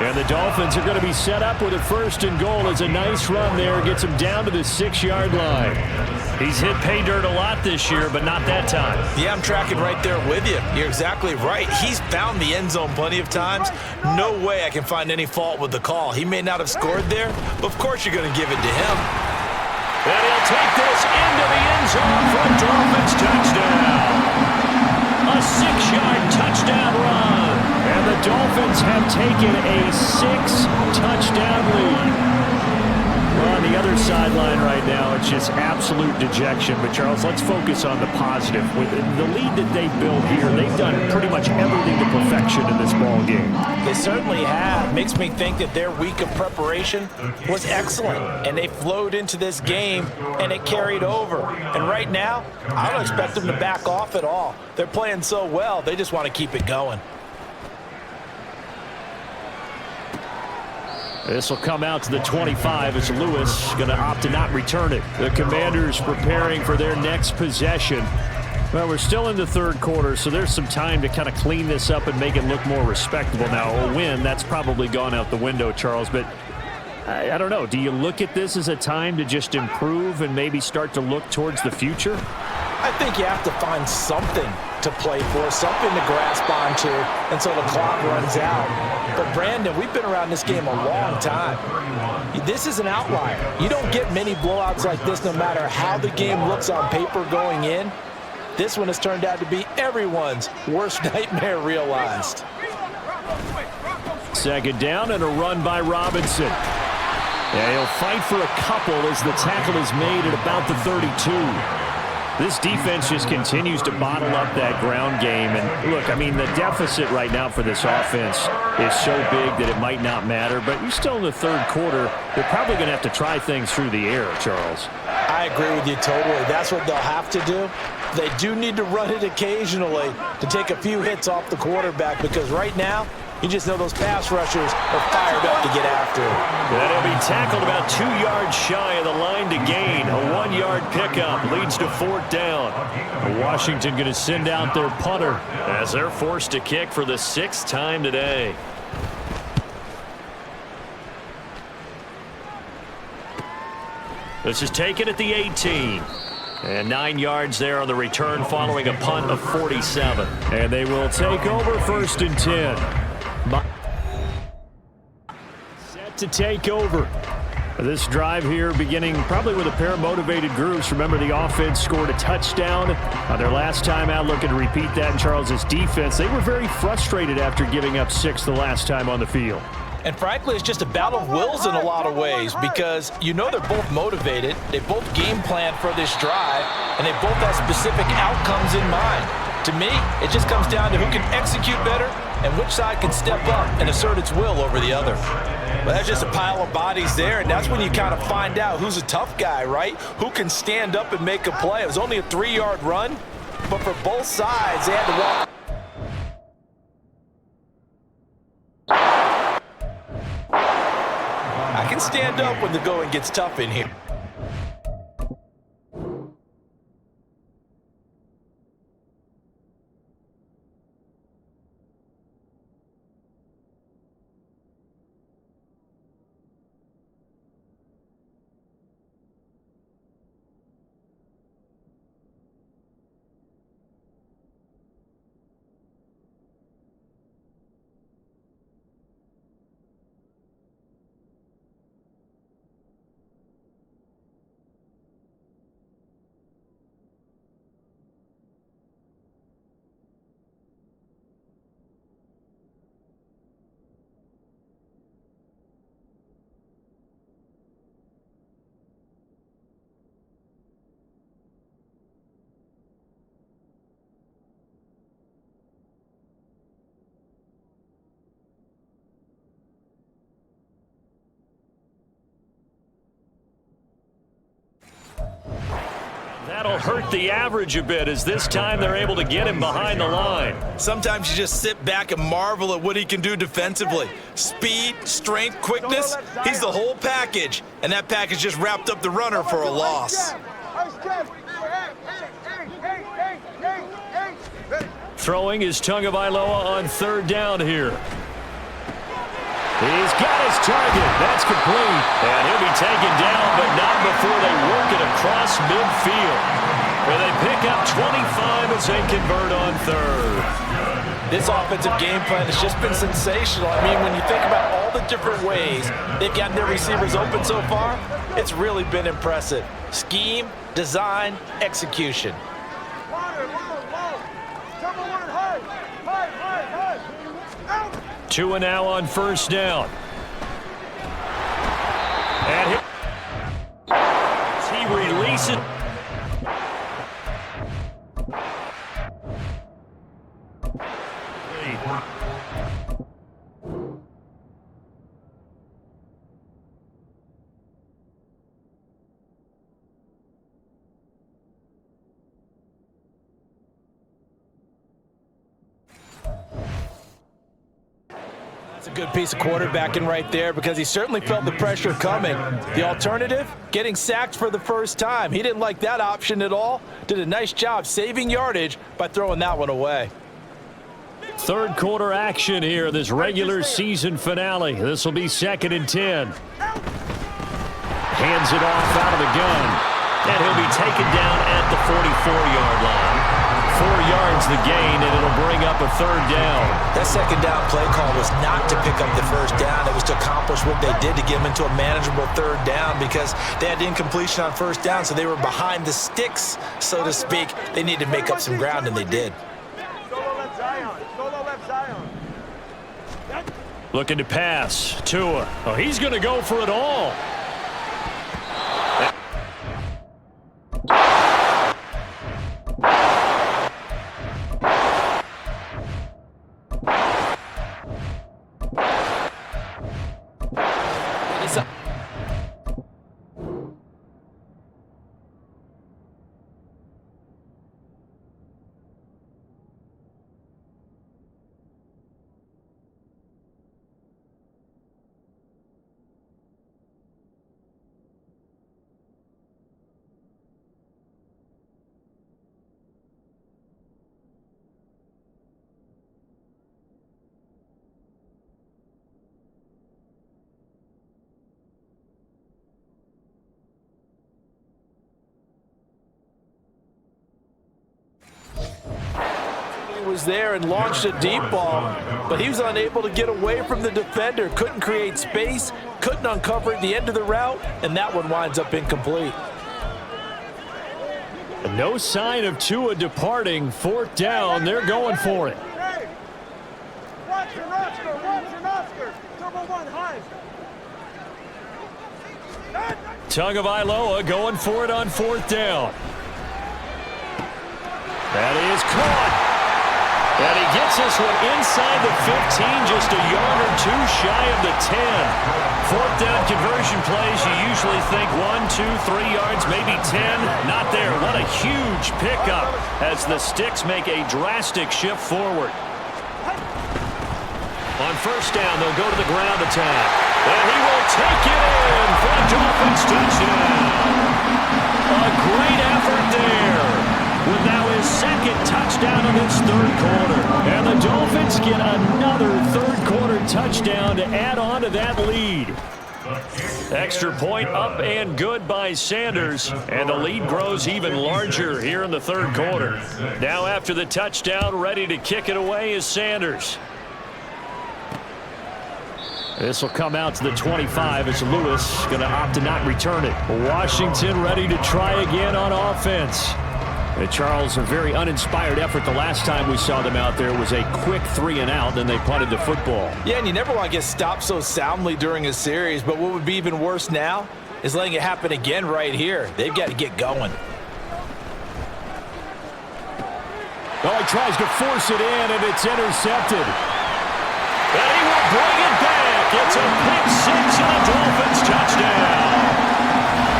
S2: And the Dolphins are going to be set up with a 1st and goal as a nice run there gets him down to the 6-yard line. He's hit pay dirt a lot this year, but not that time.
S3: Yeah, I'm tracking right there with you. You're exactly right. He's found the end zone plenty of times. No way I can find any fault with the call. He may not have scored there, but of course you're going to give it to him.
S2: And he'll take this into the end zone for a Dolphins touchdown. A 6-yard touchdown run. And the Dolphins have taken a 6-touchdown lead. Well, on the other sideline right now, it's just absolute dejection. But, Charles, let's focus on the positive. With the lead that they've built here, they've done pretty much everything to perfection in this ball game.
S3: They certainly have. Makes me think that their week of preparation was excellent. And they flowed into this game, and it carried over. And right now, I don't expect them to back off at all. They're playing so well, they just want to keep it going.
S2: This will come out to the 25 as Lewis going to opt to not return it. The Commanders preparing for their next possession. Well, we're still in the 3rd quarter, so there's some time to kind of clean this up and make it look more respectable. Now, a win, that's probably gone out the window, Charles, but I don't know. Do you look at this as a time to just improve and maybe start to look towards the future?
S3: I think you have to find something to play for, something to grasp onto until the clock runs out. But, Brandon, we've been around this game a long time. This is an outlier. You don't get many blowouts like this no matter how the game looks on paper going in. This one has turned out to be everyone's worst nightmare realized.
S2: 2nd down and a run by Robinson. Yeah, he'll fight for a couple as the tackle is made at about the 32. This defense just continues to bottle up that ground game. And look, I mean, the deficit right now for this offense is so big that it might not matter. But you're still in the 3rd quarter. They're probably going to have to try things through the air, Charles.
S3: I agree with you totally. That's what they'll have to do. They do need to run it occasionally to take a few hits off the quarterback because right now, you just know those pass rushers are fired up to get after him.
S2: And he'll be tackled about 2 yards shy of the line to gain. A 1-yard pickup leads to 4th down. Washington going to send out their punter as they're forced to kick for the 6th time today. This is taken at the 18. And 9 yards there on the return following a punt of 47. And they will take over 1st and 10. Set to take over. This drive here beginning probably with a pair of motivated groups. Remember, the offense scored a touchdown on their last time out, looking to repeat that in Charles's defense. They were very frustrated after giving up 6 the last time on the field.
S3: And frankly, it's just a battle of wills in a lot of ways because you know they're both motivated, they both game plan for this drive, and they both have specific outcomes in mind. To me, it just comes down to who can execute better and which side can step up and assert its will over the other. Well, that's just a pile of bodies there, and that's when you kind of find out who's a tough guy, right? Who can stand up and make a play. It was only a 3-yard run, but for both sides, they had to walk. I can stand up when the going gets tough in here.
S2: That'll hurt the average a bit as this time they're able to get him behind the line.
S3: Sometimes you just sit back and marvel at what he can do defensively. Speed, strength, quickness, he's the whole package. And that package just wrapped up the runner for a loss.
S2: Throwing is Tagovailoa on 3rd down here. He's got his target. That's complete. And he'll be taken down, but not before they work it across midfield, where they pick up 25 as they convert on 3rd.
S3: This offensive game plan has just been sensational. I mean, when you think about all the different ways they've gotten their receivers open so far, it's really been impressive. Scheme, design, execution.
S2: Tua now on 1st down. And he releases.
S3: A good piece of quarterbacking right there because he certainly felt the pressure coming. The alternative, getting sacked for the first time. He didn't like that option at all. Did a nice job saving yardage by throwing that one away.
S2: 3rd quarter action here, this regular season finale. This will be 2nd and 10. Hands it off out of the gun. And he'll be taken down at the 44-yard line. 4 yards the gain, and it'll bring up a 3rd down.
S3: That 2nd down play call was not to pick up the 1st down. It was to accomplish what they did to get them into a manageable 3rd down because they had incompletion on 1st down, so they were behind the sticks, so to speak. They needed to make up some ground, and they did.
S2: Looking to pass. Tua. Oh, he's going to go for it all.
S3: Was there and launched a deep ball, but he was unable to get away from the defender, couldn't create space, couldn't uncover at the end of the route, and that one winds up incomplete.
S2: No sign of Tua departing. 4th down, they're going for it.
S4: Watch your Oscar, Turbo 1 high.
S2: Tagovailoa going for it on 4th down. That is caught. And he gets this one inside the 15, just a yard or two shy of the 10. 4th down conversion plays, you usually think 1, 2, 3 yards, maybe 10. Not there. What a huge pickup as the Sticks make a drastic shift forward. On 1st down, they'll go to the ground attack. And he will take it in for a Dolphins touchdown. A great effort there. With now his 2nd touchdown of this 3rd quarter. And the Dolphins get another 3rd quarter touchdown to add on to that lead. Extra point up and good by Sanders. And the lead grows even larger here in the 3rd quarter. Now after the touchdown, ready to kick it away is Sanders. This will come out to the 25 as Lewis going to opt to not return it. Washington ready to try again on offense. And Charles, a very uninspired effort the last time we saw them out there was a quick 3-and-out, then they punted the football.
S3: Yeah, and you never want to get stopped so soundly during a series, but what would be even worse now is letting it happen again right here. They've got to get going.
S2: Oh, he tries to force it in, and it's intercepted. And he will bring it back. It's a pick 6 and a Dolphins touchdown.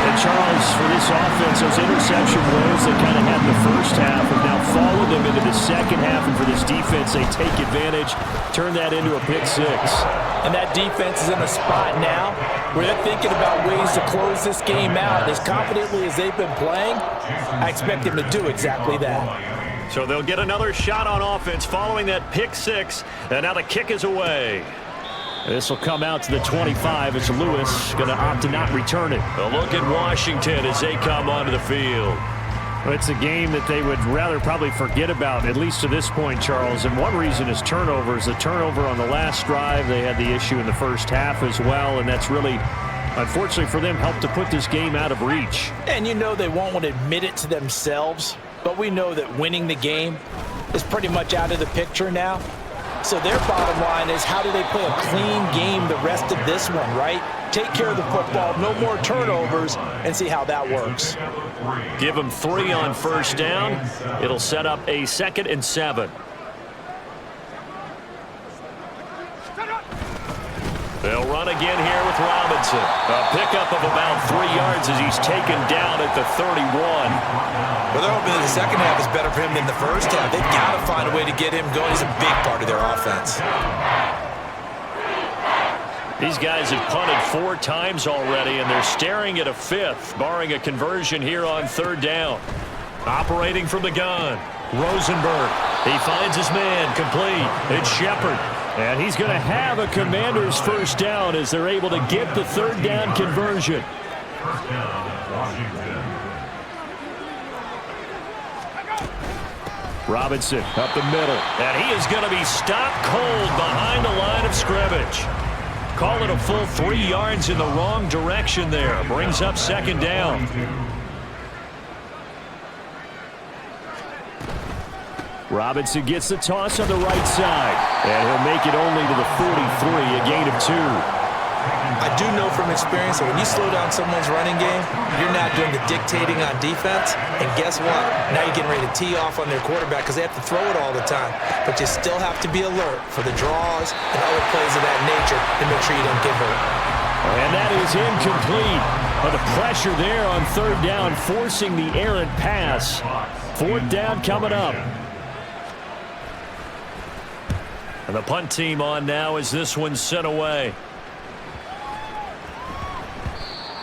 S2: And Charles, for this offense, those interception woes they kind of had in the first half have now followed them into the second half. And for this defense, they take advantage, turn that into a pick 6.
S3: And that defense is in a spot now where they're thinking about ways to close this game out. As confidently as they've been playing, I expect them to do exactly that.
S2: So they'll get another shot on offense following that pick 6. And now the kick is away. This will come out to the 25 as Lewis going to opt to not return it. A look at Washington as they come onto the field. Well, it's a game that they would rather probably forget about, at least to this point, Charles. And one reason is turnovers. The turnover on the last drive, they had the issue in the first half as well, and that's really, unfortunately for them, helped to put this game out of reach.
S3: And you know they won't want to admit it to themselves, but we know that winning the game is pretty much out of the picture now. So their bottom line is, how do they play a clean game the rest of this one, right? Take care of the football, no more turnovers, and see how that works.
S2: Give them 3 on 1st down. It'll set up a 2nd and 7. They'll run again here with Robinson. A pickup of about 3 yards as he's taken down at the 31.
S3: Well, they're hoping that the second half is better for him than the first half. They've got to find a way to get him going. He's a big part of their offense.
S2: These guys have punted 4 times already, and they're staring at a 5th, barring a conversion here on 3rd down. Operating from the gun, Rosenberg. He finds his man, complete. It's Shepard. And he's going to have a Commanders 1st down as they're able to get the 3rd down conversion.
S5: 1st down, Washington.
S2: Robinson up the middle. And he is going to be stopped cold behind the line of scrimmage. Call it a full 3 yards in the wrong direction there. Brings up 2nd down. Robinson gets the toss on the right side. And he'll make it only to the 43, a gain of 2.
S3: I do know from experience that when you slow down someone's running game, you're not doing the dictating on defense. And guess what? Now you're getting ready to tee off on their quarterback because they have to throw it all the time. But you still have to be alert for the draws and other plays of that nature to make sure you don't get hurt.
S2: And that is incomplete. But the pressure there on 3rd down, forcing the errant pass. 4th down coming up. And the punt team on now as this one's sent away.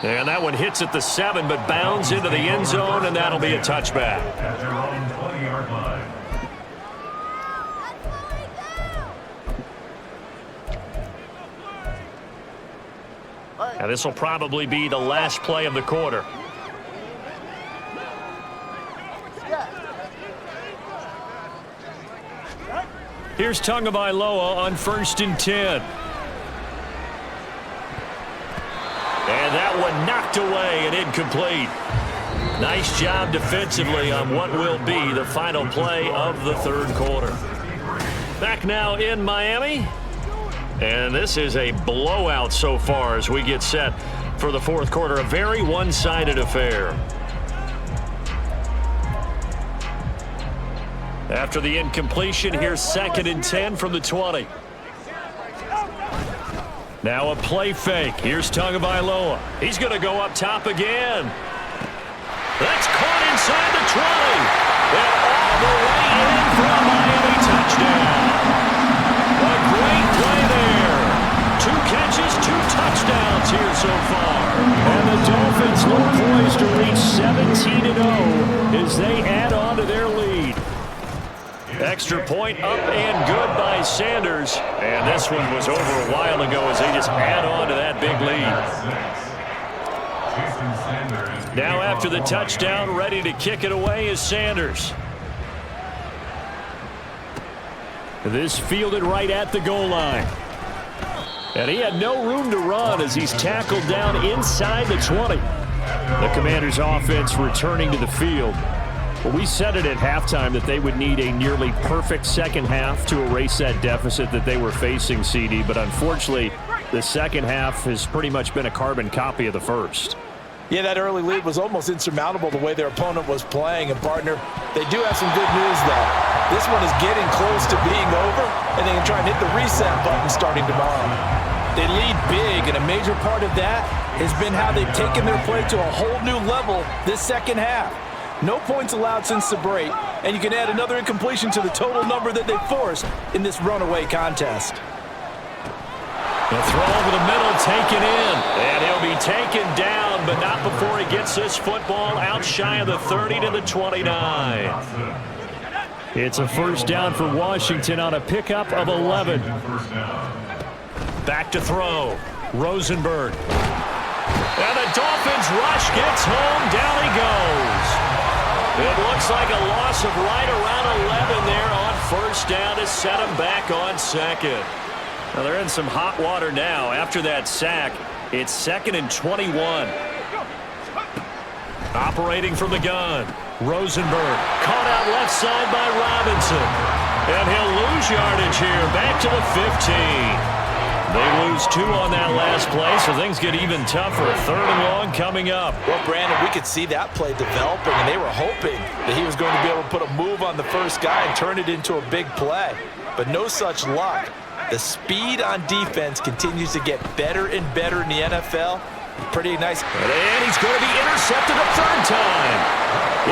S2: And that one hits at the 7, but bounds into the end zone, and that'll be a touchback.
S5: At their own 20-yard line.
S2: Now this will probably be the last play of the quarter. Here's Tagovailoa on 1st and 10. And that one knocked away and incomplete. Nice job defensively on what will be the final play of the 3rd quarter. Back now in Miami. And this is a blowout so far as we get set for the fourth quarter. A very one-sided affair. After the incompletion, here's 2nd and 10 from the 20. Now a play fake. Here's Tagovailoa. He's going to go up top again. That's caught inside the 20. And all the way in for a Miami touchdown. A great play there. 2 catches, 2 touchdowns here so far. And the Dolphins look poised to reach 17-0 as they add on to their lead. Extra point up and good by Sanders. And this one was over a while ago as they just add on to that big lead. Now after the touchdown, ready to kick it away is Sanders. This fielded right at the goal line. And he had no room to run as he's tackled down inside the 20. The Commanders' offense returning to the field. Well, we said it at halftime that they would need a nearly perfect second half to erase that deficit that they were facing, CD. But unfortunately, the second half has pretty much been a carbon copy of the first.
S3: Yeah, that early lead was almost insurmountable the way their opponent was playing. And, partner, they do have some good news, though. This one is getting close to being over, and they can try and hit the reset button starting tomorrow. They lead big, and a major part of that has been how they've taken their play to a whole new level this second half. No points allowed since the break, and you can add another incompletion to the total number that they forced in this runaway contest.
S2: The throw over the middle taken in, and he'll be taken down, but not before he gets this football out shy of the 30 to the 29. It's a first down for Washington on a pickup of 11. Back to throw. Rosenberg. And the Dolphins rush gets home. Down he goes. It looks like a loss of right around 11 there on first down to set him back on second. Well, they're in some hot water now. After that sack, it's 2nd and 21. Operating from the gun. Rosenberg caught out left side by Robinson. And he'll lose yardage here. Back to the 15. They lose 2 on that last play, so things get even tougher. 3rd and long coming up.
S3: Well, Brandon, we could see that play developing, and they were hoping that he was going to be able to put a move on the first guy and turn it into a big play. But no such luck. The speed on defense continues to get better and better in the NFL. Pretty nice.
S2: And he's going to be intercepted a 3rd time.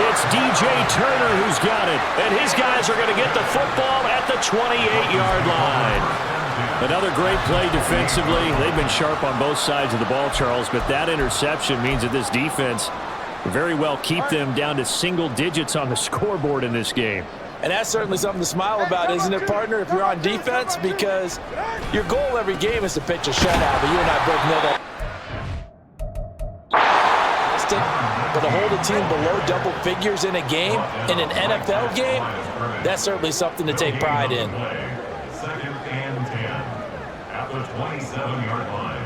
S2: It's DJ Turner who's got it. And his guys are going to get the football at the 28-yard line. Another great play defensively. They've been sharp on both sides of the ball, Charles, but that interception means that this defense very well keep them down to single digits on the scoreboard in this game.
S3: And that's certainly something to smile about, isn't it, partner, if you're on defense? Because your goal every game is to pitch a shutout, but you and I both know that. But to hold a team below double figures in a game, in an NFL game, that's certainly something to take pride in.
S5: 2nd and 10 at the 27-yard line.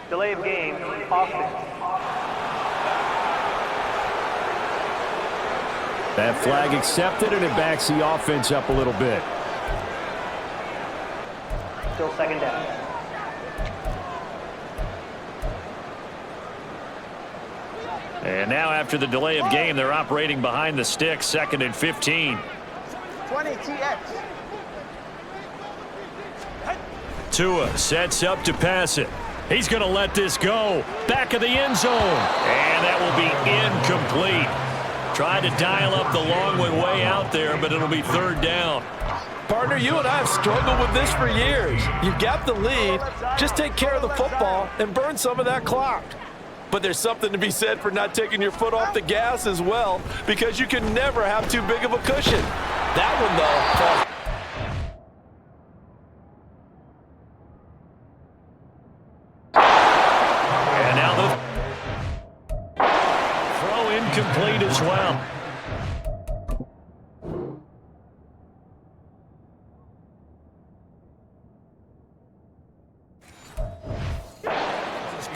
S6: Delay of game, offense.
S2: That flag accepted, and it backs the offense up a little bit.
S6: Still 2nd down.
S2: And now after the delay of game, they're operating behind the sticks, 2nd and 15.
S4: 20 TX.
S2: Tua sets up to pass it. He's going to let this go. Back of the end zone. And that will be incomplete. Tried to dial up the long one way out there, but it'll be 3rd down.
S3: Partner, you and I have struggled with this for years. You've got the lead. Just take care of the football and burn some of that clock. But there's something to be said for not taking your foot off the gas as well, because you can never have too big of a cushion. That one, though, falls.
S2: And now the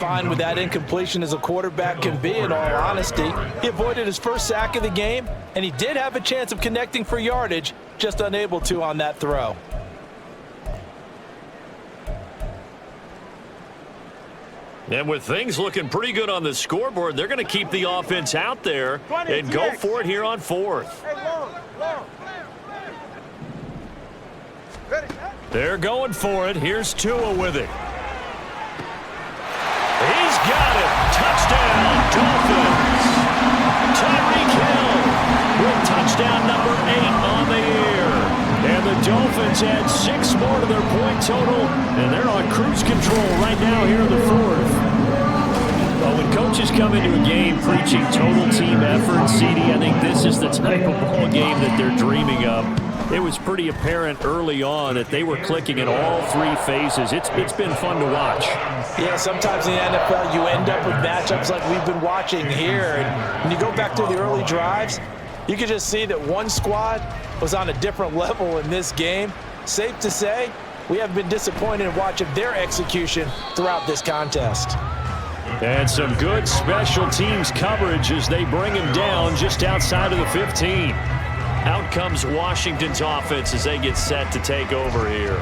S3: fine with that incompletion as a quarterback can be, in all honesty. He avoided his first sack of the game, and he did have a chance of connecting for yardage, just unable to on that throw.
S2: And with things looking pretty good on the scoreboard, they're going to keep the offense out there and go for it here on fourth. They're going for it. Here's Tua with it. He's got it. Touchdown, Dolphins. Tyreek Hill with touchdown number 8 on the year. And the Dolphins add 6 more to their point total, and they're on cruise control right now here in the fourth. Well, when coaches come into a game preaching total team effort, CD, I think this is the type of ball game that they're dreaming of. It was pretty apparent early on that they were clicking in all 3 phases. It's been fun to watch.
S3: Yeah, sometimes in the NFL you end up with matchups like we've been watching here. And when you go back to the early drives, you can just see that one squad was on a different level in this game. Safe to say, we have been disappointed in watching their execution throughout this contest.
S2: And some good special teams coverage as they bring him down just outside of the 15. Out comes Washington's offense as they get set to take over here.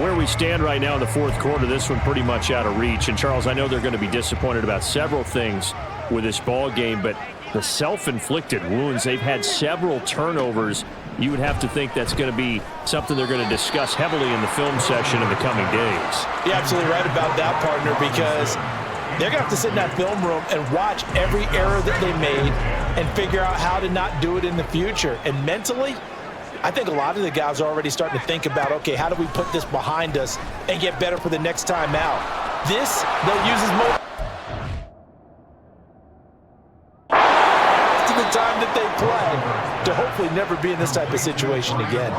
S2: Where we stand right now in the fourth quarter, this one pretty much out of reach. And, Charles, I know they're going to be disappointed about several things with this ball game, but the self-inflicted wounds, they've had several turnovers. You would have to think that's going to be something they're going to discuss heavily in the film session in the coming days.
S3: You're absolutely right about that, partner, because they're going to have to sit in that film room and watch every error that they made and figure out how to not do it in the future. And mentally, I think a lot of the guys are already starting to think about, okay, how do we put this behind us and get better for the next time out? This, they'll use as most of the time that they play to hopefully never be in this type of situation again.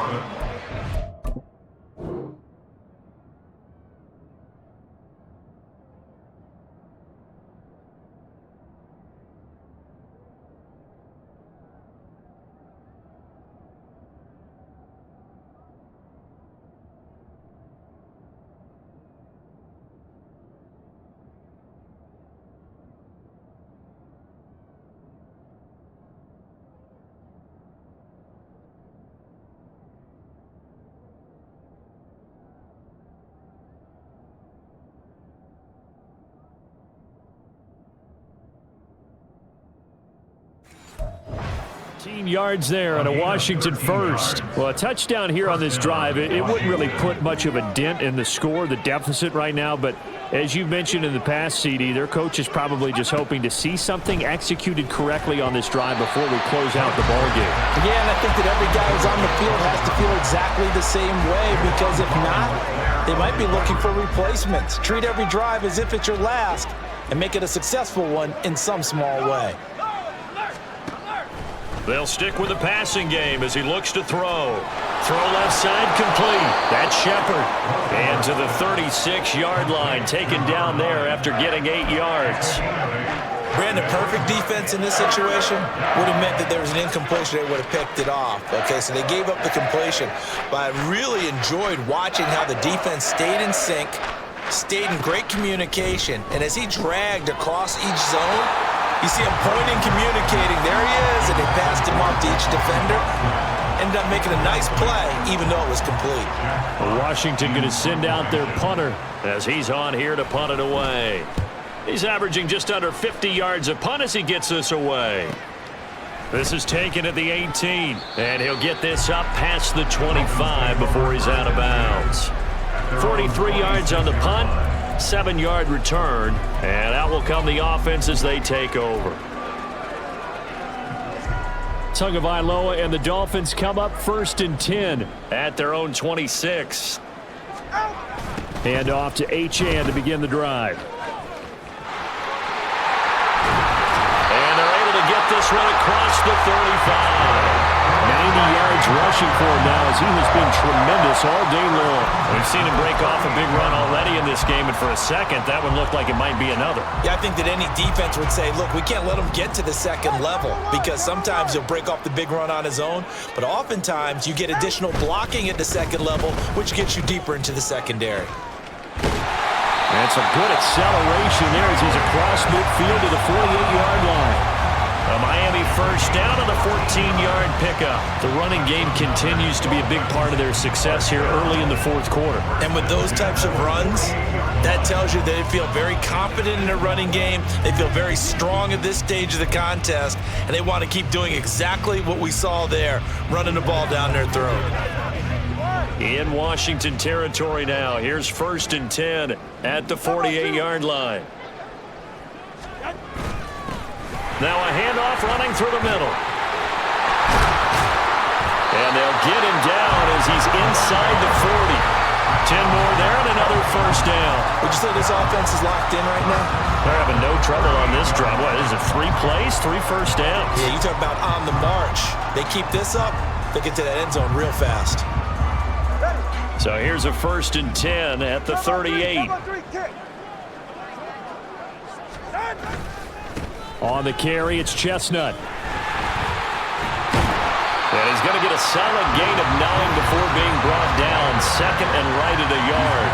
S2: Yards there on a Washington first. Well, a touchdown here on this drive, it wouldn't really put much of a dent in the score, the deficit right now, but as you mentioned in the past, CD, their coach is probably just hoping to see something executed correctly on this drive before we close out the ball game.
S3: Yeah, and I think that every guy who's on the field has to feel exactly the same way, because if not, they might be looking for replacements. Treat every drive as if it's your last and make it a successful one in some small way.
S2: They'll stick with the passing game as he looks to throw. Throw left side complete. That's Shepard. And to the 36-yard line, taken down there after getting 8 yards.
S3: Brandon, perfect defense in this situation would have meant that there was an incompletion. They would have picked it off. Okay, so they gave up the completion. But I really enjoyed watching how the defense stayed in sync, stayed in great communication. And as he dragged across each zone, you see him pointing, communicating. There he is, and they passed him off to each defender. Ended up making a nice play, even though it was complete.
S2: Washington going to send out their punter as he's on here to punt it away. He's averaging just under 50 yards a punt as he gets this away. This is taken at the 18, and he'll get this up past the 25 before he's out of bounds. 43 yards on the punt. 7-yard return, and out will come the offense as they take over. Tagovailoa and the Dolphins come up 1st and 10 at their own 26. Hand off to Achane to begin the drive. And they're able to get this one across the 35. 90 yards rushing for him now as he has been tremendous all day long. We've seen him break off a big run already in this game, and for a second, that one looked like it might be another.
S3: Yeah, I think that any defense would say, look, we can't let him get to the second level, because sometimes he'll break off the big run on his own, but oftentimes you get additional blocking at the second level, which gets you deeper into the secondary.
S2: And some good acceleration there as he's across midfield to the 48-yard line. A Miami first down on the 14-yard pickup. The running game continues to be a big part of their success here early in the fourth quarter.
S3: And with those types of runs, that tells you that they feel very confident in their running game. They feel very strong at this stage of the contest, and they want to keep doing exactly what we saw there, running the ball down their throat.
S2: In Washington territory now. Here's 1st and 10 at the 48-yard line. Now a handoff running through the middle. And they'll get him down as he's inside the 40. 10 more there and another first down.
S3: Would you say this offense is locked in right now?
S2: They're having no trouble on this drive. What is it, 3 plays, 3 first downs?
S3: Yeah, you talk about on the march. They keep this up, they get to that end zone real fast.
S2: So here's a 1st and 10 at the 38. On the carry, it's Chestnut. And he's going to get a solid gain of 9 before being brought down. 2nd and right at a yard.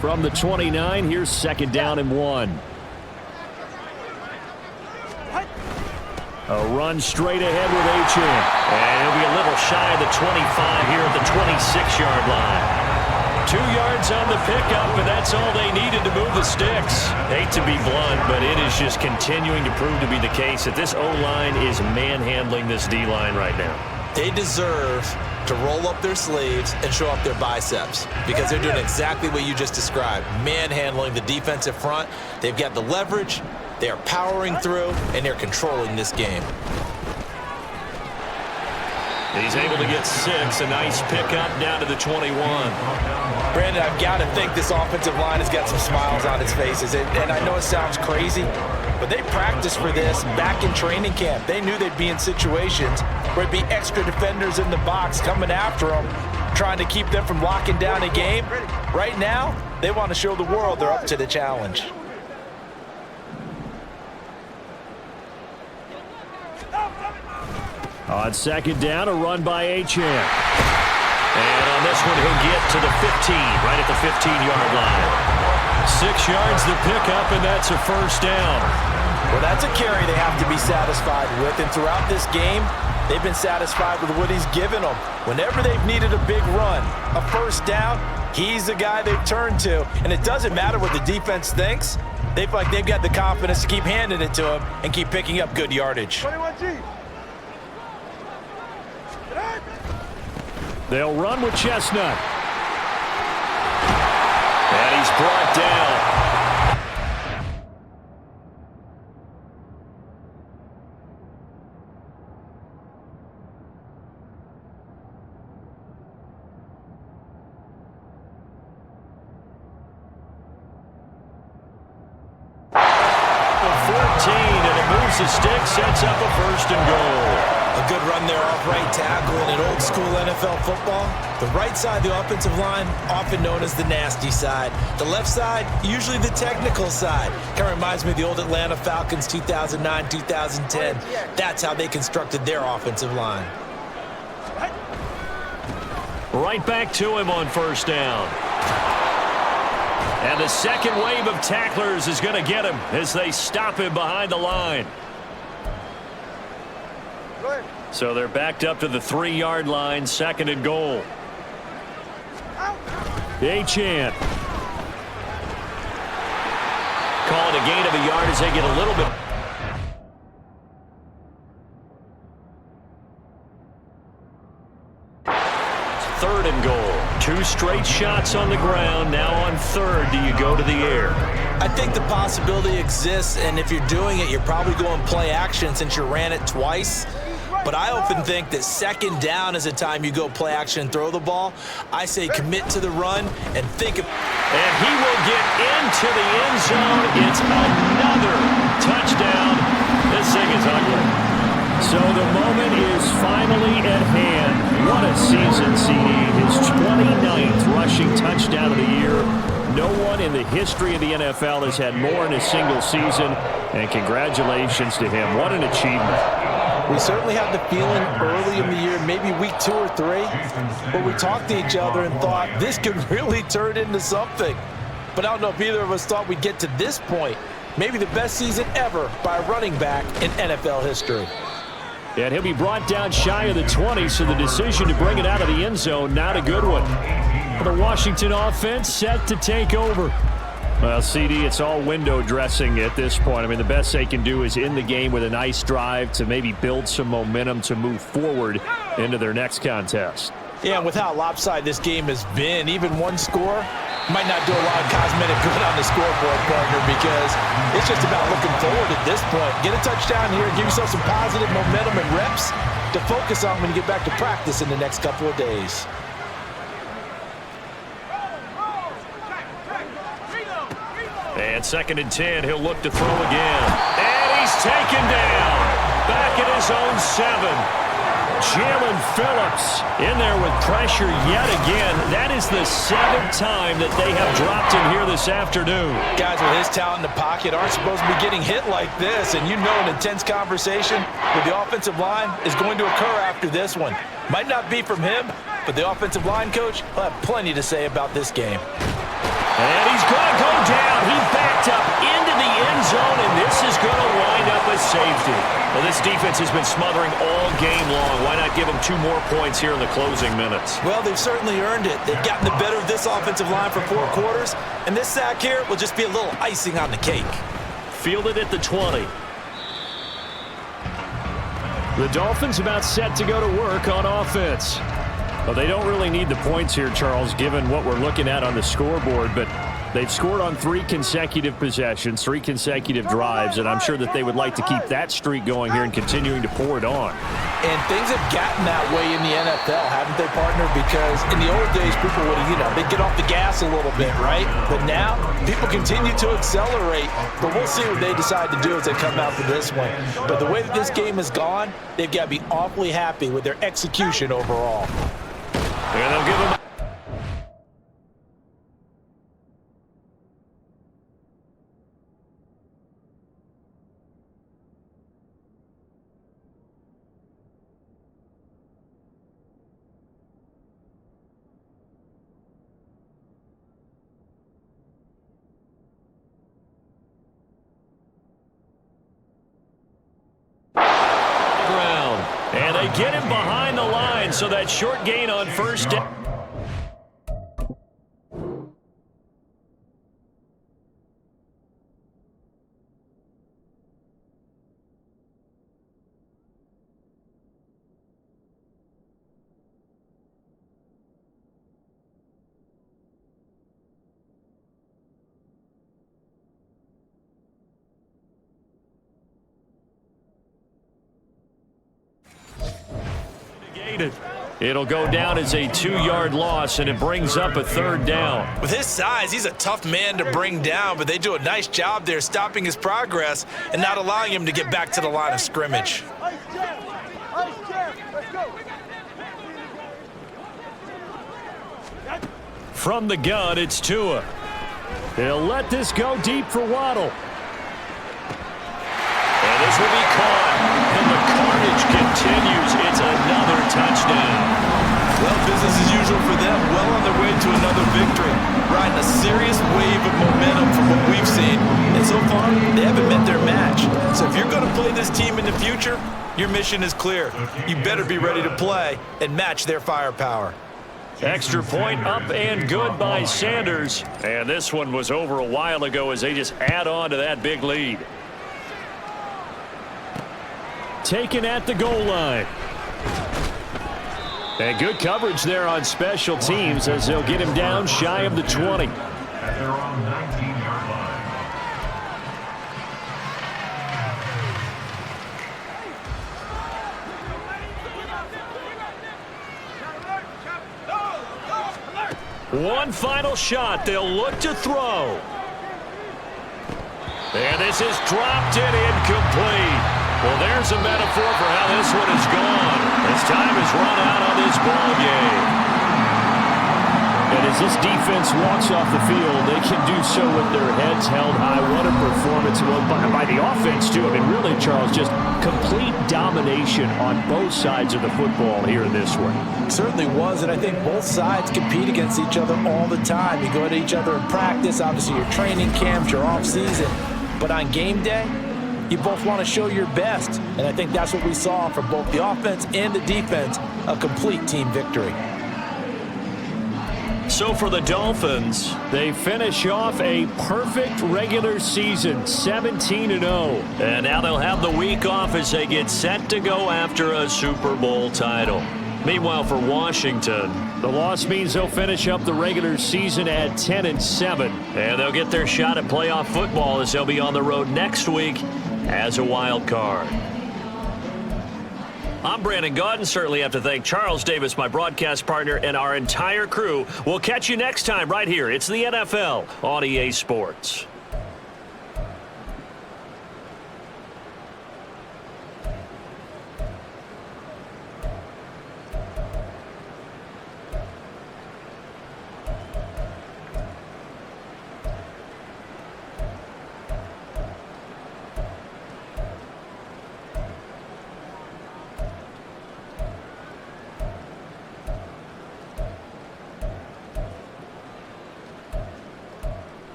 S2: From the 29, here's 2nd down and 1. A run straight ahead with Achane. And he'll be a little shy of the 25 here at the 26-yard line. 2 yards on the pickup, and that's all they needed to move the sticks. Hate to be blunt, but it is just continuing to prove to be the case that this O-line is manhandling this D-line right now.
S3: They deserve to roll up their sleeves and show up their biceps because they're doing exactly what you just described, manhandling the defensive front. They've got the leverage. They are powering through, and they're controlling this game.
S2: He's able to get 6. A nice pickup down to the 21.
S3: Brandon, I've got to think this offensive line has got some smiles on its faces. And I know it sounds crazy, but they practiced for this back in training camp. They knew they'd be in situations where it'd be extra defenders in the box coming after them, trying to keep them from locking down a game. Right now, they want to show the world they're up to the challenge.
S2: On 2nd down, a run by Achane. And on this one, he'll get to the 15, right at the 15-yard line. 6 yards the pickup, and that's a first down.
S3: Well, that's a carry they have to be satisfied with, and throughout this game, they've been satisfied with what he's given them. Whenever they've needed a big run, a first down, he's the guy they've turned to. And it doesn't matter what the defense thinks. They feel like they've got the confidence to keep handing it to him and keep picking up good yardage.
S4: 21G.
S2: They'll run with Chestnut. And he's brought down. The stick sets up a 1st and goal.
S3: A good run there off right tackle in an old school NFL football. The right side of the offensive line, often known as the nasty side. The left side, usually the technical side. Kind of reminds me of the old Atlanta Falcons 2009, 2010. That's how they constructed their offensive line.
S2: Right back to him on 1st down. And the second wave of tacklers is going to get him as they stop him behind the line. So they're backed up to the 3-yard line, 2nd and goal. Achane. Call it a gain of a yard as they get a little bit. Third and goal. 2 straight shots on the ground. Now on 3rd, do you go to the air?
S3: I think the possibility exists, and if you're doing it, you're probably going play action since you ran it twice. But I often think that 2nd down is a time you go play action and throw the ball. I say commit to the run and think of...
S2: And he will get into the end zone. It's another touchdown. This thing is ugly. So the moment is finally at hand. What a season, CD. His 29th rushing touchdown of the year. No one in the history of the NFL has had more in a single season. And congratulations to him. What an achievement.
S3: We certainly had the feeling early in the year, maybe week 2 or 3, where we talked to each other and thought this could really turn into something. But I don't know if either of us thought we'd get to this point. Maybe the best season ever by a running back in NFL history.
S2: And he'll be brought down shy of the 20, so the decision to bring it out of the end zone, not a good one. The Washington offense set to take over. Well, CD, it's all window dressing at this point. I mean, the best they can do is end the game with a nice drive to maybe build some momentum to move forward into their next contest.
S3: Yeah, and with how lopsided this game has been, even one score might not do a lot of cosmetic good on the scoreboard, partner, because it's just about looking forward at this point. Get a touchdown here, give yourself some positive momentum and reps to focus on when you get back to practice in the next couple of days.
S2: And 2nd and 10, he'll look to throw again. And he's taken down. Back at his own 7. Jalen Phillips in there with pressure yet again. That is the 7th time that they have dropped him here this afternoon.
S3: Guys with his talent in the pocket aren't supposed to be getting hit like this, and you know an intense conversation with the offensive line is going to occur after this one. Might not be from him, but the offensive line coach will have plenty to say about this game.
S2: And he's going to go down. He backed up into the end zone, and this is going to wind up a safety. Well, this defense has been smothering all game long. Why not give them 2 more points here in the closing minutes?
S3: Well, they've certainly earned it. They've gotten the better of this offensive line for 4 quarters, and this sack here will just be a little icing on the cake.
S2: Fielded at the 20. The Dolphins about set to go to work on offense. Well, they don't really need the points here, Charles, given what we're looking at on the scoreboard, but they've scored on 3 consecutive possessions, 3 consecutive drives, and I'm sure that they would like to keep that streak going here and continuing to pour it on.
S3: And things have gotten that way in the NFL, haven't they, partner? Because in the old days, people would, they'd get off the gas a little bit, right? But now, people continue to accelerate, but we'll see what they decide to do as they come out for this one. But the way that this game has gone, they've got to be awfully happy with their execution overall.
S2: And they'll give him. And they get him behind the line, so that short gain on 1st down. It'll go down as a 2-yard loss, and it brings up a 3rd down.
S3: With his size, he's a tough man to bring down, but they do a nice job there stopping his progress and not allowing him to get back to the line of scrimmage.
S2: From the gun, it's Tua. They'll let this go deep for Waddle. And this will be caught. And the carnage continues. It's another touchdown.
S3: Well, business as usual for them. Well on their way to another victory. Riding a serious wave of momentum from what we've seen. And so far, they haven't met their match. So if you're going to play this team in the future, your mission is clear. You better be ready to play and match their firepower.
S2: Extra point up and good by Sanders. And this one was over a while ago as they just add on to that big lead. Taken at the goal line. And good coverage there on special teams as they'll get him down shy of the 20.
S5: At their own 19-yard line.
S2: One final shot. They'll look to throw. And this is dropped and incomplete. Well, there's a metaphor for how this one is gone. As time has run out on this ball game. And as this defense walks off the field, they can do so with their heads held high. What a performance by the offense, too. I mean, really, Charles, just complete domination on both sides of the football here in this one.
S3: Certainly was, and I think both sides compete against each other all the time. You go at each other in practice, obviously your training camps, your off-season. But on game day, you both want to show your best. And I think that's what we saw from both the offense and the defense, a complete team victory.
S2: So for the Dolphins, they finish off a perfect regular season, 17-0. And now they'll have the week off as they get set to go after a Super Bowl title. Meanwhile, for Washington, the loss means they'll finish up the regular season at 10-7. And they'll get their shot at playoff football as they'll be on the road next week as a wild card. I'm Brandon Gaudin. Certainly have to thank Charles Davis, my broadcast partner, and our entire crew. We'll catch you next time right here. It's the NFL on EA Sports.